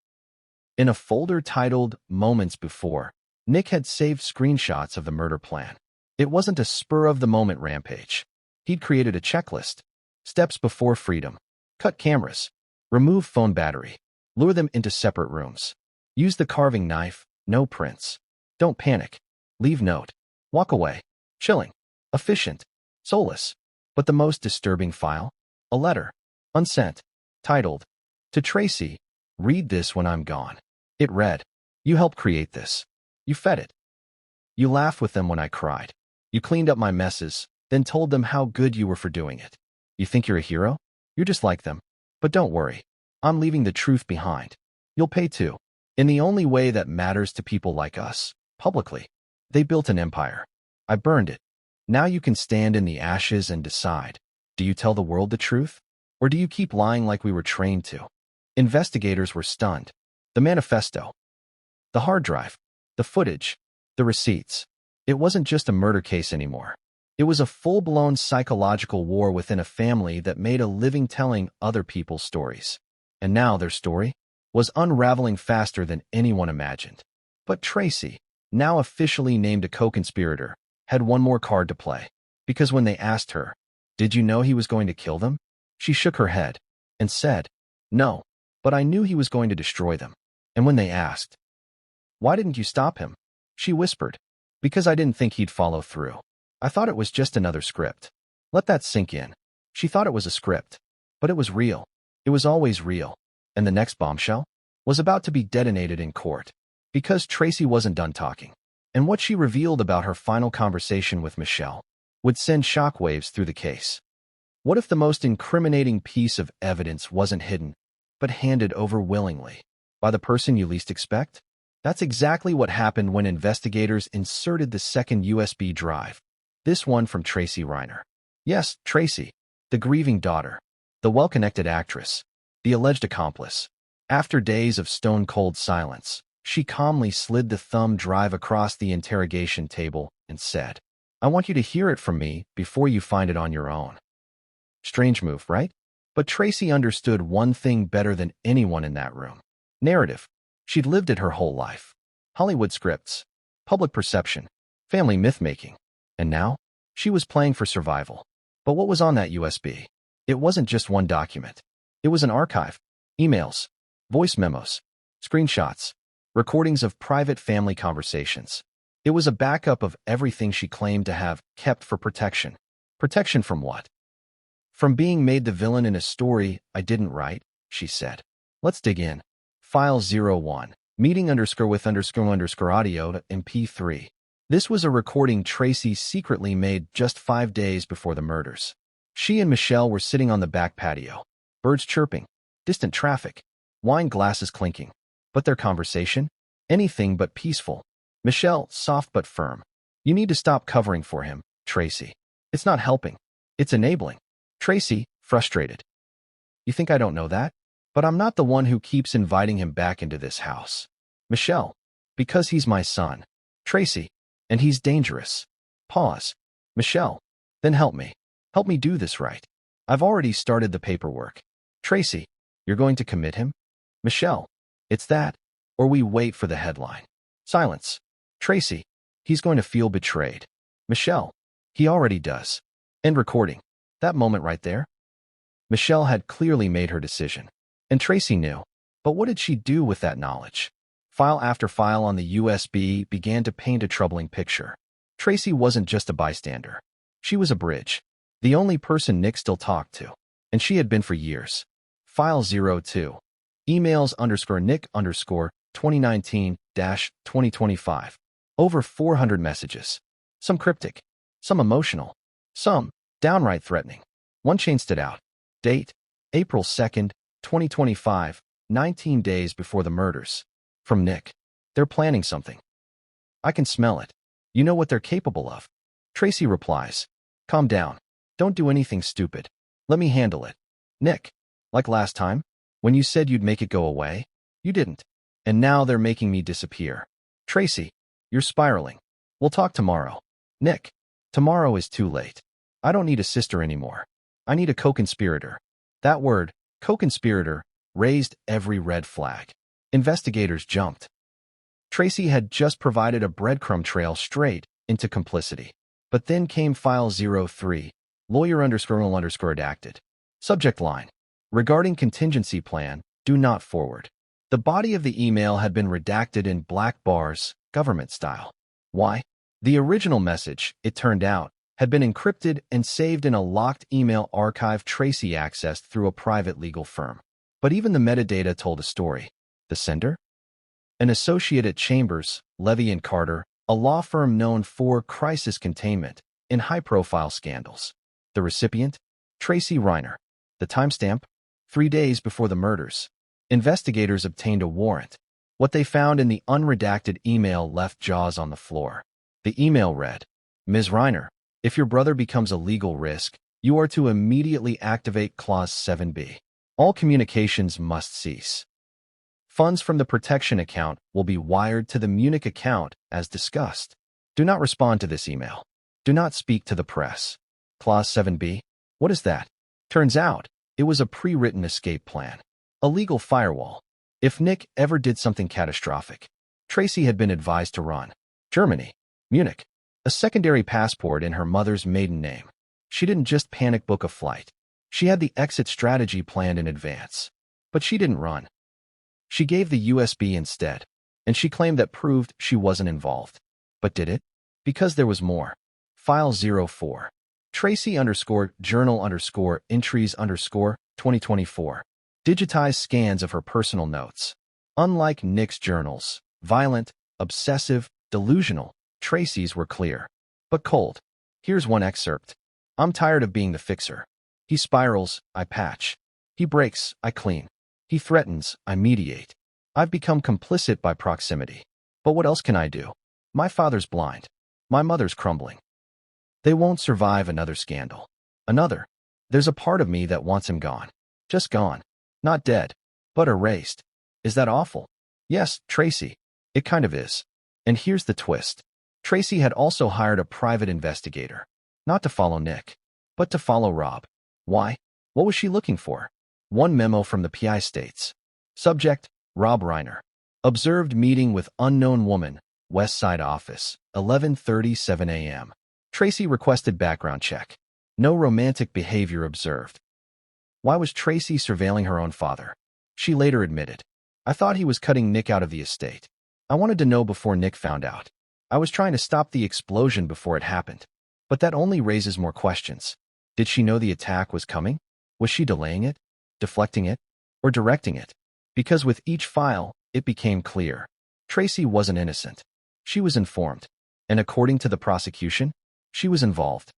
In a folder titled Moments Before, Nick had saved screenshots of the murder plan. It wasn't a spur-of-the-moment rampage. He'd created a checklist. Steps before freedom. Cut cameras. Remove phone battery. Lure them into separate rooms. Use the carving knife. No prints. Don't panic. Leave note. Walk away. Chilling. Efficient. Soulless. But the most disturbing file? A letter. Unsent. Titled, "To Tracy, read this when I'm gone." It read, "You helped create this. You fed it. You laughed with them when I cried. You cleaned up my messes, then told them how good you were for doing it. You think you're a hero? You're just like them. But don't worry. I'm leaving the truth behind. You'll pay too. In the only way that matters to people like us, publicly. They built an empire. I burned it. Now you can stand in the ashes and decide. Do you tell the world the truth? Or do you keep lying like we were trained to?" Investigators were stunned. The manifesto. The hard drive. The footage. The receipts. It wasn't just a murder case anymore. It was a full-blown psychological war within a family that made a living telling other people's stories. And now their story was unraveling faster than anyone imagined. But Tracy, now officially named a co-conspirator, had one more card to play. Because when they asked her, "Did you know he was going to kill them?" she shook her head and said, "No, but I knew he was going to destroy them." And when they asked, "Why didn't you stop him?" she whispered, Because I didn't think he'd follow through. I thought it was just another script. Let that sink in. She thought it was a script. But it was real. It was always real. And the next bombshell was about to be detonated in court. Because Tracy wasn't done talking. And what she revealed about her final conversation with Michelle would send shockwaves through the case. What if the most incriminating piece of evidence wasn't hidden, but handed over willingly by the person you least expect? That's exactly what happened when investigators inserted the second USB drive. This one from Tracy Reiner. Yes, Tracy, the grieving daughter, the well-connected actress, the alleged accomplice. After days of stone-cold silence, she calmly slid the thumb drive across the interrogation table and said, "I want you to hear it from me before you find it on your own." Strange move, right? But Tracy understood one thing better than anyone in that room. Narrative. She'd lived it her whole life. Hollywood scripts, public perception, family myth-making. And now, she was playing for survival. But what was on that USB? It wasn't just one document. It was an archive. Emails, voice memos, screenshots, recordings of private family conversations. It was a backup of everything she claimed to have kept for protection. Protection from what? From being made the villain in a story I didn't write, she said. Let's dig in. File 01. Meeting _with _audio to MP3. This was a recording Tracy secretly made just 5 days before the murders. She and Michelle were sitting on the back patio. Birds chirping, distant traffic, wine glasses clinking. But their conversation? Anything but peaceful. Michelle, soft but firm. "You need to stop covering for him, Tracy. It's not helping. It's enabling." Tracy, frustrated. "You think I don't know that? But I'm not the one who keeps inviting him back into this house." Michelle, "Because he's my son." Tracy, "And he's dangerous." Pause. Michelle, "Then help me. Help me do this right. I've already started the paperwork." Tracy, "You're going to commit him?" Michelle, "It's that, or we wait for the headline." Silence. Tracy, "He's going to feel betrayed." Michelle, "He already does." End recording. That moment right there? Michelle had clearly made her decision. And Tracy knew. But what did she do with that knowledge? File after file on the USB began to paint a troubling picture. Tracy wasn't just a bystander. She was a bridge. The only person Nick still talked to. And she had been for years. File 02. Emails _Nick _ 2019-2025. Over 400 messages. Some cryptic. Some emotional. Some downright threatening. One chain stood out. Date: April 2nd, 2025, 19 days before the murders. From Nick. "They're planning something. I can smell it. You know what they're capable of." Tracy replies, "Calm down. Don't do anything stupid. Let me handle it." Nick, "Like last time? When you said you'd make it go away? You didn't. And now they're making me disappear." Tracy, "You're spiraling. We'll talk tomorrow." Nick, "Tomorrow is too late. I don't need a sister anymore. I need a co-conspirator." That word, co-conspirator, raised every red flag. Investigators jumped. Tracy had just provided a breadcrumb trail straight into complicity. But then came file 03, lawyer _ redacted. Subject line: regarding contingency plan, do not forward. The body of the email had been redacted in black bars, government style. Why? The original message, it turned out, had been encrypted and saved in a locked email archive Tracy accessed through a private legal firm. But even the metadata told a story. The sender? An associate at Chambers, Levy & Carter, a law firm known for crisis containment in high-profile scandals. The recipient? Tracy Reiner. The timestamp? 3 days before the murders. Investigators obtained a warrant. What they found in the unredacted email left jaws on the floor. The email read, "Ms. Reiner, if your brother becomes a legal risk, you are to immediately activate Clause 7B. All communications must cease. Funds from the protection account will be wired to the Munich account as discussed. Do not respond to this email. Do not speak to the press." Clause 7B? What is that? Turns out, it was a pre-written escape plan. A legal firewall. If Nick ever did something catastrophic, Tracy had been advised to run. Germany. Munich. A secondary passport in her mother's maiden name. She didn't just panic book a flight. She had the exit strategy planned in advance. But she didn't run. She gave the USB instead, and she claimed that proved she wasn't involved. But did it? Because there was more. File 04. Tracy_journal_entries_2024. Digitized scans of her personal notes. Unlike Nick's journals, violent, obsessive, delusional, Tracy's were clear. But cold. Here's one excerpt. I'm tired of being the fixer. He spirals, I patch. He breaks, I clean. He threatens, I mediate. I've become complicit by proximity. But what else can I do? My father's blind. My mother's crumbling. They won't survive another scandal. Another. There's a part of me that wants him gone. Just gone. Not dead, but erased. Is that awful? Yes, Tracy. It kind of is. And here's the twist. Tracy had also hired a private investigator. Not to follow Nick, but to follow Rob. Why? What was she looking for? One memo from the PI states. Subject, Rob Reiner. Observed meeting with unknown woman, West Side office, 11:37 a.m. Tracy requested background check. No romantic behavior observed. Why was Tracy surveilling her own father? She later admitted. I thought he was cutting Nick out of the estate. I wanted to know before Nick found out. I was trying to stop the explosion before it happened. But that only raises more questions. Did she know the attack was coming? Was she delaying it, deflecting it, or directing it? Because with each file, it became clear. Tracy wasn't innocent. She was informed. And according to the prosecution, she was involved.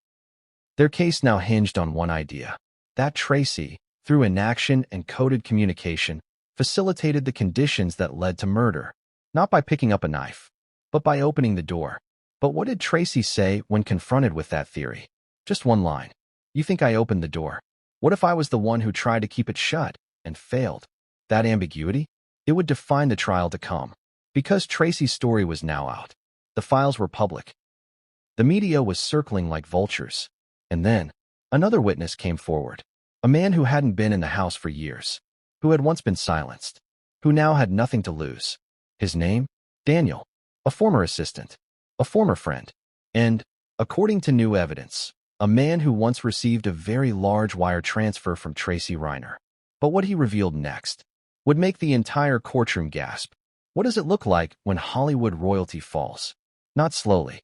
Their case now hinged on one idea. That Tracy, through inaction and coded communication, facilitated the conditions that led to murder. Not by picking up a knife, but by opening the door. But what did Tracy say when confronted with that theory? Just one line. You think I opened the door? What if I was the one who tried to keep it shut and failed? That ambiguity? It would define the trial to come. Because Tracy's story was now out. The files were public. The media was circling like vultures. And then, another witness came forward. A man who hadn't been in the house for years. Who had once been silenced. Who now had nothing to lose. His name? Daniel. A former assistant. A former friend. And, according to new evidence, a man who once received a very large wire transfer from Tracy Reiner. But what he revealed next would make the entire courtroom gasp. What does it look like when Hollywood royalty falls? Not slowly.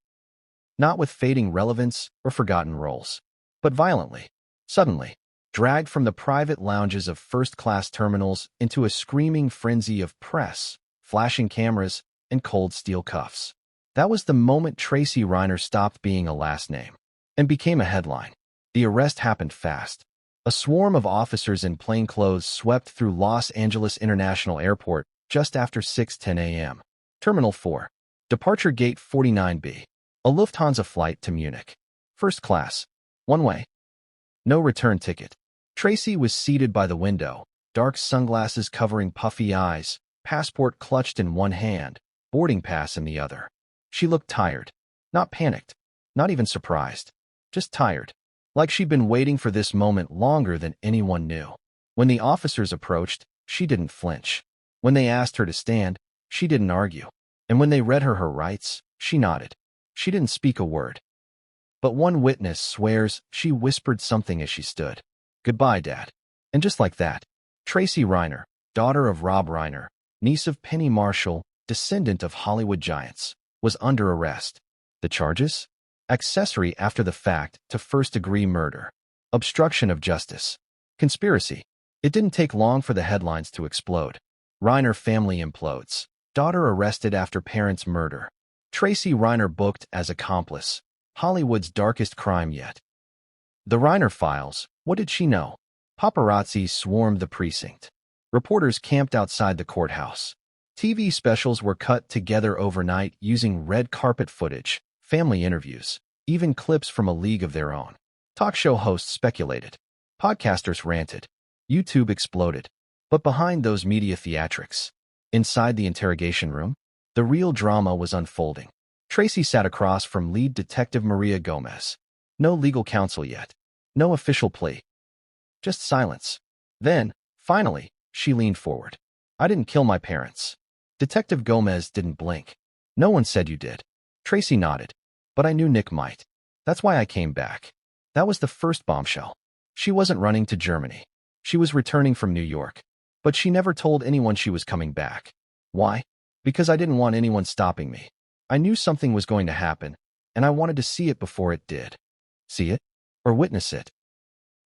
Not with fading relevance or forgotten roles, but violently, suddenly, dragged from the private lounges of first-class terminals into a screaming frenzy of press, flashing cameras, and cold steel cuffs. That was the moment Tracy Reiner stopped being a last name and became a headline. The arrest happened fast. A swarm of officers in plainclothes swept through Los Angeles International Airport just after 6:10 a.m. Terminal 4. Departure Gate 49B. A Lufthansa flight to Munich. First class. One way. No return ticket. Tracy was seated by the window, dark sunglasses covering puffy eyes, passport clutched in one hand, boarding pass in the other. She looked tired. Not panicked. Not even surprised. Just tired. Like she'd been waiting for this moment longer than anyone knew. When the officers approached, she didn't flinch. When they asked her to stand, she didn't argue. And when they read her rights, she nodded. She didn't speak a word. But one witness swears she whispered something as she stood. Goodbye, Dad. And just like that, Tracy Reiner, daughter of Rob Reiner, niece of Penny Marshall, descendant of Hollywood giants, was under arrest. The charges? Accessory after the fact to first-degree murder. Obstruction of justice. Conspiracy. It didn't take long for the headlines to explode. Reiner family implodes. Daughter arrested after parents' murder. Tracy Reiner booked as accomplice. Hollywood's darkest crime yet. The Reiner files. What did she know? Paparazzi swarmed the precinct. Reporters camped outside the courthouse. TV specials were cut together overnight using red carpet footage, family interviews, even clips from A League of Their Own. Talk show hosts speculated. Podcasters ranted. YouTube exploded. But behind those media theatrics, inside the interrogation room, the real drama was unfolding. Tracy sat across from lead detective Maria Gomez. No legal counsel yet. No official plea. Just silence. Then, finally, she leaned forward. I didn't kill my parents. Detective Gomez didn't blink. No one said you did. Tracy nodded. But I knew Nick might. That's why I came back. That was the first bombshell. She wasn't running to Germany. She was returning from New York. But she never told anyone she was coming back. Why? Because I didn't want anyone stopping me. I knew something was going to happen, and I wanted to see it before it did. See it? Or witness it?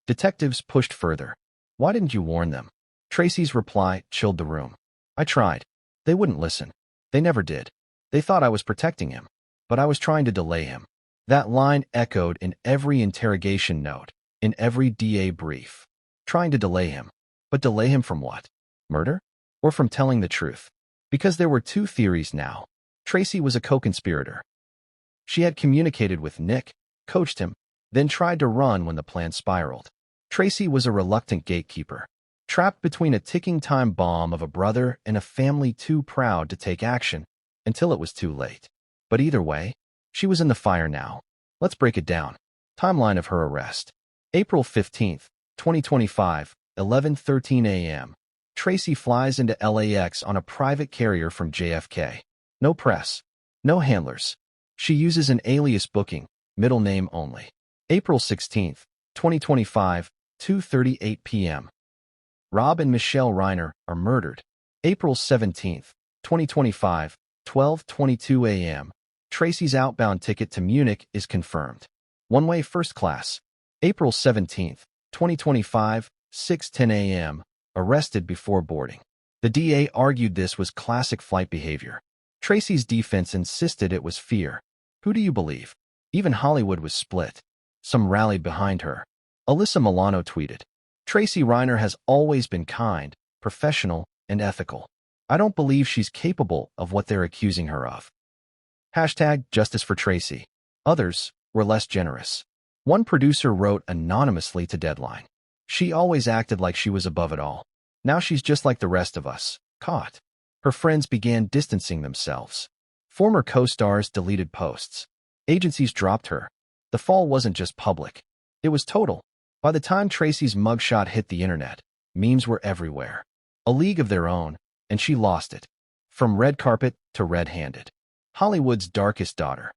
Detectives pushed further. Why didn't you warn them? Tracy's reply chilled the room. I tried. They wouldn't listen. They never did. They thought I was protecting him, but I was trying to delay him. That line echoed in every interrogation note, in every DA brief. Trying to delay him. But delay him from what? Murder? Or from telling the truth? Because there were two theories now. Tracy was a co-conspirator. She had communicated with Nick, coached him, then tried to run when the plan spiraled. Tracy was a reluctant gatekeeper, trapped between a ticking time bomb of a brother and a family too proud to take action until it was too late. But either way, she was in the fire now. Let's break it down. Timeline of her arrest. April 15th, 2025, 11:13 a.m. Tracy flies into LAX on a private carrier from JFK. No press. No handlers. She uses an alias booking, middle name only. April 16th, 2025, 2:38 p.m. Rob and Michelle Reiner are murdered. April 17th, 2025, 12:22 a.m. Tracy's outbound ticket to Munich is confirmed. One-way first class. April 17th, 2025, 6:10 a.m. Arrested before boarding. The DA argued this was classic flight behavior. Tracy's defense insisted it was fear. Who do you believe? Even Hollywood was split. Some rallied behind her. Alyssa Milano tweeted, Tracy Reiner has always been kind, professional, and ethical. I don't believe she's capable of what they're accusing her of. Hashtag Justice for Tracy. Others were less generous. One producer wrote anonymously to Deadline. She always acted like she was above it all. Now she's just like the rest of us, caught. Her friends began distancing themselves. Former co-stars deleted posts. Agencies dropped her. The fall wasn't just public. It was total. By the time Tracy's mugshot hit the internet, memes were everywhere. A league of their own, and she lost it. From red carpet to red-handed. Hollywood's darkest daughter.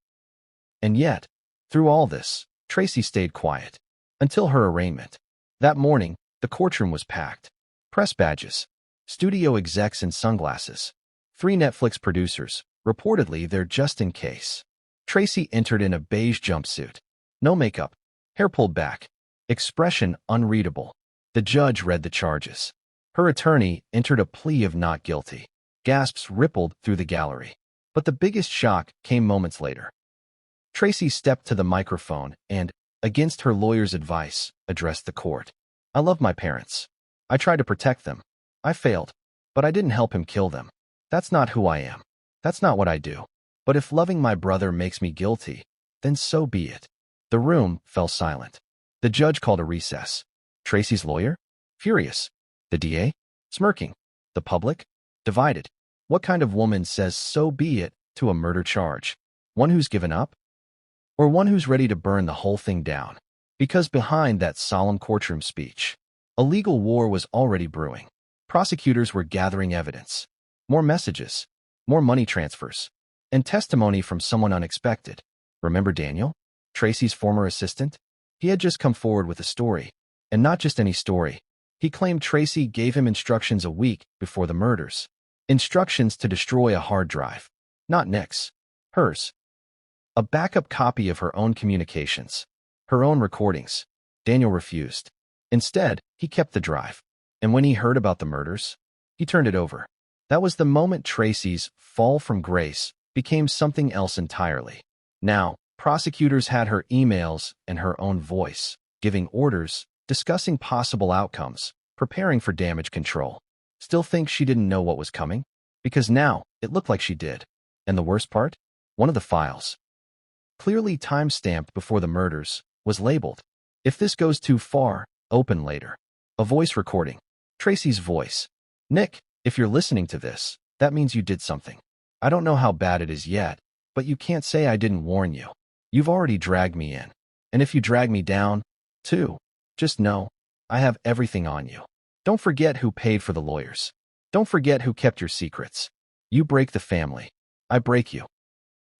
And yet, through all this, Tracy stayed quiet. Until her arraignment. That morning, the courtroom was packed. Press badges. Studio execs in sunglasses. 3 Netflix producers, reportedly there just in case. Tracy entered in a beige jumpsuit. No makeup. Hair pulled back. Expression unreadable. The judge read the charges. Her attorney entered a plea of not guilty. Gasps rippled through the gallery. But the biggest shock came moments later. Tracy stepped to the microphone and, against her lawyer's advice, addressed the court. I love my parents. I tried to protect them. I failed, but I didn't help him kill them. That's not who I am. That's not what I do. But if loving my brother makes me guilty, then so be it. The room fell silent. The judge called a recess. Tracy's lawyer? Furious. The DA? Smirking. The public? Divided. What kind of woman says so be it to a murder charge? One who's given up? Or one who's ready to burn the whole thing down? Because behind that solemn courtroom speech, a legal war was already brewing. Prosecutors were gathering evidence. More messages. More money transfers. And testimony from someone unexpected. Remember Daniel? Tracy's former assistant? He had just come forward with a story. And not just any story. He claimed Tracy gave him instructions a week before the murders. Instructions to destroy a hard drive. Not Nick's. Hers. A backup copy of her own communications. Her own recordings. Daniel refused. Instead, he kept the drive. And when he heard about the murders, he turned it over. That was the moment Tracy's fall from grace became something else entirely. Now, prosecutors had her emails and her own voice, giving orders, discussing possible outcomes, preparing for damage control. Still think she didn't know what was coming? Because now, it looked like she did. And the worst part? One of the files, clearly time-stamped before the murders, was labeled, "If this goes too far, open later." A voice recording. Tracy's voice. Nick, if you're listening to this, that means you did something. I don't know how bad it is yet, but you can't say I didn't warn you. You've already dragged me in. And if you drag me down, too, just know, I have everything on you. Don't forget who paid for the lawyers. Don't forget who kept your secrets. You break the family. I break you.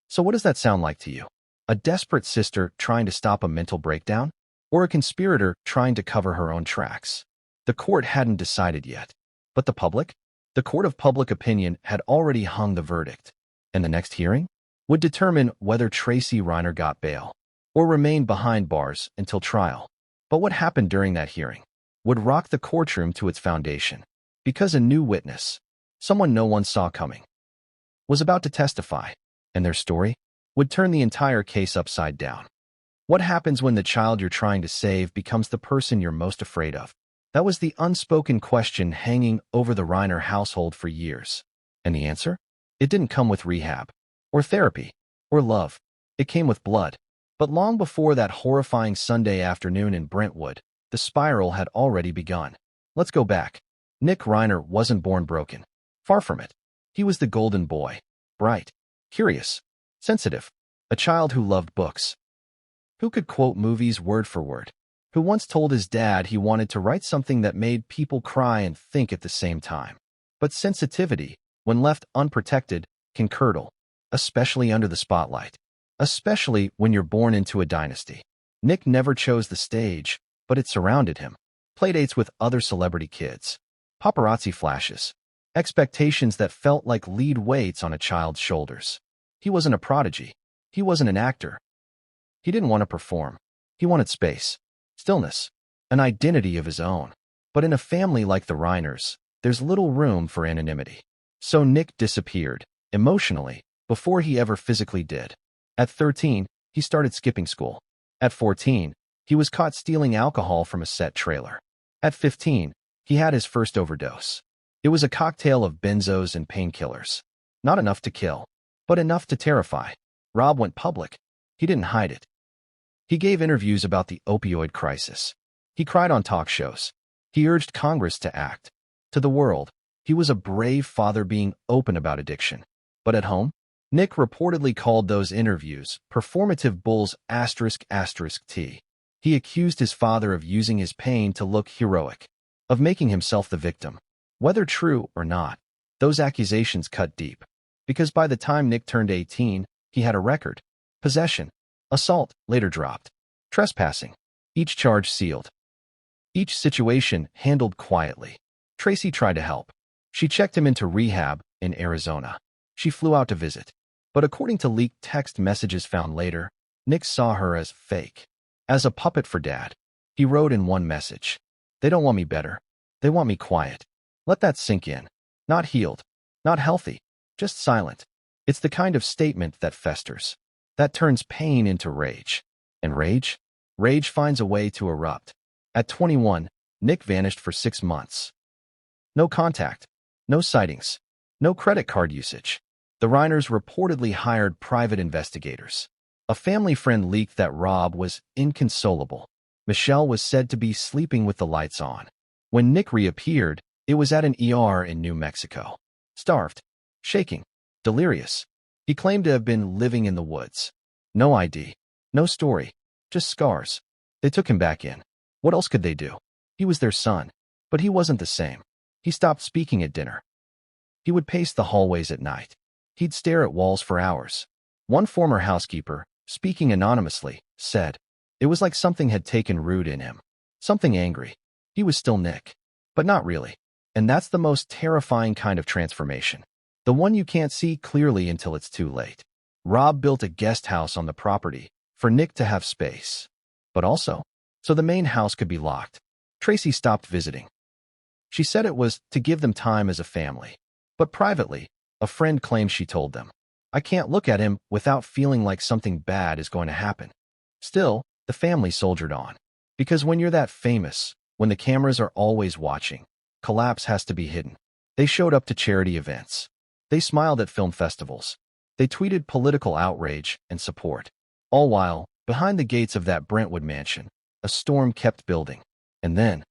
So what does that sound like to you? A desperate sister trying to stop a mental breakdown? Or a conspirator trying to cover her own tracks? The court hadn't decided yet. But the public? The court of public opinion had already hung the verdict. And the next hearing? would determine whether Tracy Reiner got bail or remained behind bars until trial. But what happened during that hearing would rock the courtroom to its foundation, because a new witness, someone no one saw coming, was about to testify, and their story would turn the entire case upside down. What happens when the child you're trying to save becomes the person you're most afraid of? That was the unspoken question hanging over the Reiner household for years. And the answer? It didn't come with rehab, or therapy, or love. It came with blood. But long before that horrifying Sunday afternoon in Brentwood, the spiral had already begun. Let's go back. Nick Reiner wasn't born broken. Far from it. He was the golden boy. Bright, curious, sensitive. A child who loved books, who could quote movies word for word, who once told his dad he wanted to write something that made people cry and think at the same time. But sensitivity, when left unprotected, can curdle, especially under the spotlight, especially when you're born into a dynasty. Nick never chose the stage, but it surrounded him. Playdates with other celebrity kids, paparazzi flashes, expectations that felt like lead weights on a child's shoulders. He wasn't a prodigy. He wasn't an actor. He didn't want to perform. He wanted space, stillness, an identity of his own. But in a family like the Reiners, there's little room for anonymity. So Nick disappeared, emotionally, before he ever physically did. At 13, he started skipping school. At 14, he was caught stealing alcohol from a set trailer. At 15, he had his first overdose. It was a cocktail of benzos and painkillers. Not enough to kill, but enough to terrify. Rob went public. He didn't hide it. He gave interviews about the opioid crisis. He cried on talk shows. He urged Congress to act. To the world, he was a brave father being open about addiction. But at home, Nick reportedly called those interviews performative bulls **T. He accused his father of using his pain to look heroic, of making himself the victim. Whether true or not, those accusations cut deep. Because by the time Nick turned 18, he had a record. Possession, assault, later dropped. Trespassing, each charge sealed. Each situation handled quietly. Tracy tried to help. She checked him into rehab in Arizona. She flew out to visit. But according to leaked text messages found later, Nick saw her as fake, as a puppet for dad. He wrote in one message, "They don't want me better. They want me quiet." Let that sink in. Not healed, not healthy, just silent. It's the kind of statement that festers, that turns pain into rage. And rage? Rage finds a way to erupt. At 21, Nick vanished for 6 months. No contact, no sightings, no credit card usage. The Reiners reportedly hired private investigators. A family friend leaked that Rob was inconsolable. Michelle was said to be sleeping with the lights on. When Nick reappeared, it was at an ER in New Mexico. Starved, shaking, delirious. He claimed to have been living in the woods. No ID, no story, just scars. They took him back in. What else could they do? He was their son, but he wasn't the same. He stopped speaking at dinner. He would pace the hallways at night. He'd stare at walls for hours. One former housekeeper, speaking anonymously, said, it was like something had taken root in him. Something angry. He was still Nick, but not really. And that's the most terrifying kind of transformation. The one you can't see clearly until it's too late. Rob built a guest house on the property for Nick to have space, but also so the main house could be locked. Tracy stopped visiting. She said it was to give them time as a family. But privately, a friend claimed she told them, I can't look at him without feeling like something bad is going to happen. Still, the family soldiered on. Because when you're that famous, when the cameras are always watching, collapse has to be hidden. They showed up to charity events. They smiled at film festivals. They tweeted political outrage and support. All while, behind the gates of that Brentwood mansion, a storm kept building. And then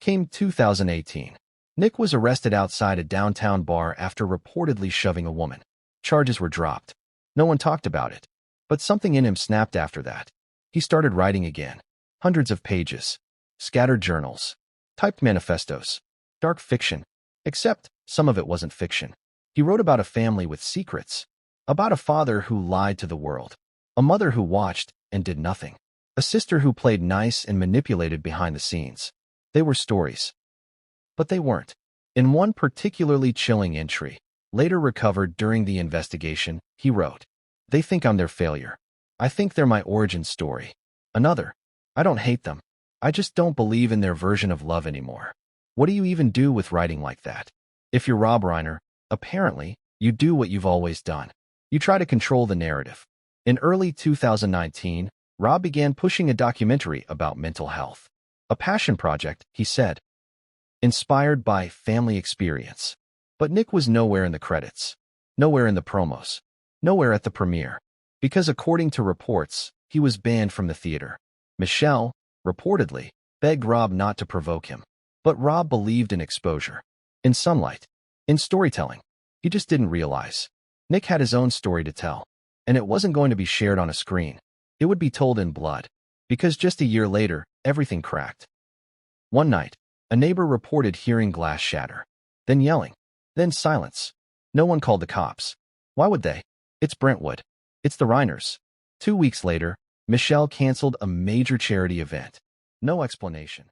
came 2018. Nick was arrested outside a downtown bar after reportedly shoving a woman. Charges were dropped. No one talked about it. But something in him snapped after that. He started writing again. Hundreds of pages. Scattered journals. Typed manifestos. Dark fiction. Except some of it wasn't fiction. He wrote about a family with secrets. About a father who lied to the world. A mother who watched and did nothing. A sister who played nice and manipulated behind the scenes. They were stories. But they weren't. In one particularly chilling entry, later recovered during the investigation, he wrote, They think I'm their failure. I think they're my origin story. Another. I don't hate them. I just don't believe in their version of love anymore. What do you even do with writing like that? If you're Rob Reiner, apparently, you do what you've always done. You try to control the narrative. In early 2019, Rob began pushing a documentary about mental health. A passion project, he said, inspired by family experience. But Nick was nowhere in the credits, nowhere in the promos, nowhere at the premiere, because according to reports, he was banned from the theater. Michelle, reportedly, begged Rob not to provoke him. But Rob believed in exposure, in sunlight, in storytelling. He just didn't realize. Nick had his own story to tell, and it wasn't going to be shared on a screen. It would be told in blood, because just a year later, everything cracked. One night, a neighbor reported hearing glass shatter, then yelling, then silence. No one called the cops. Why would they? It's Brentwood. It's the Reiners. 2 weeks later, Michelle canceled a major charity event. No explanation.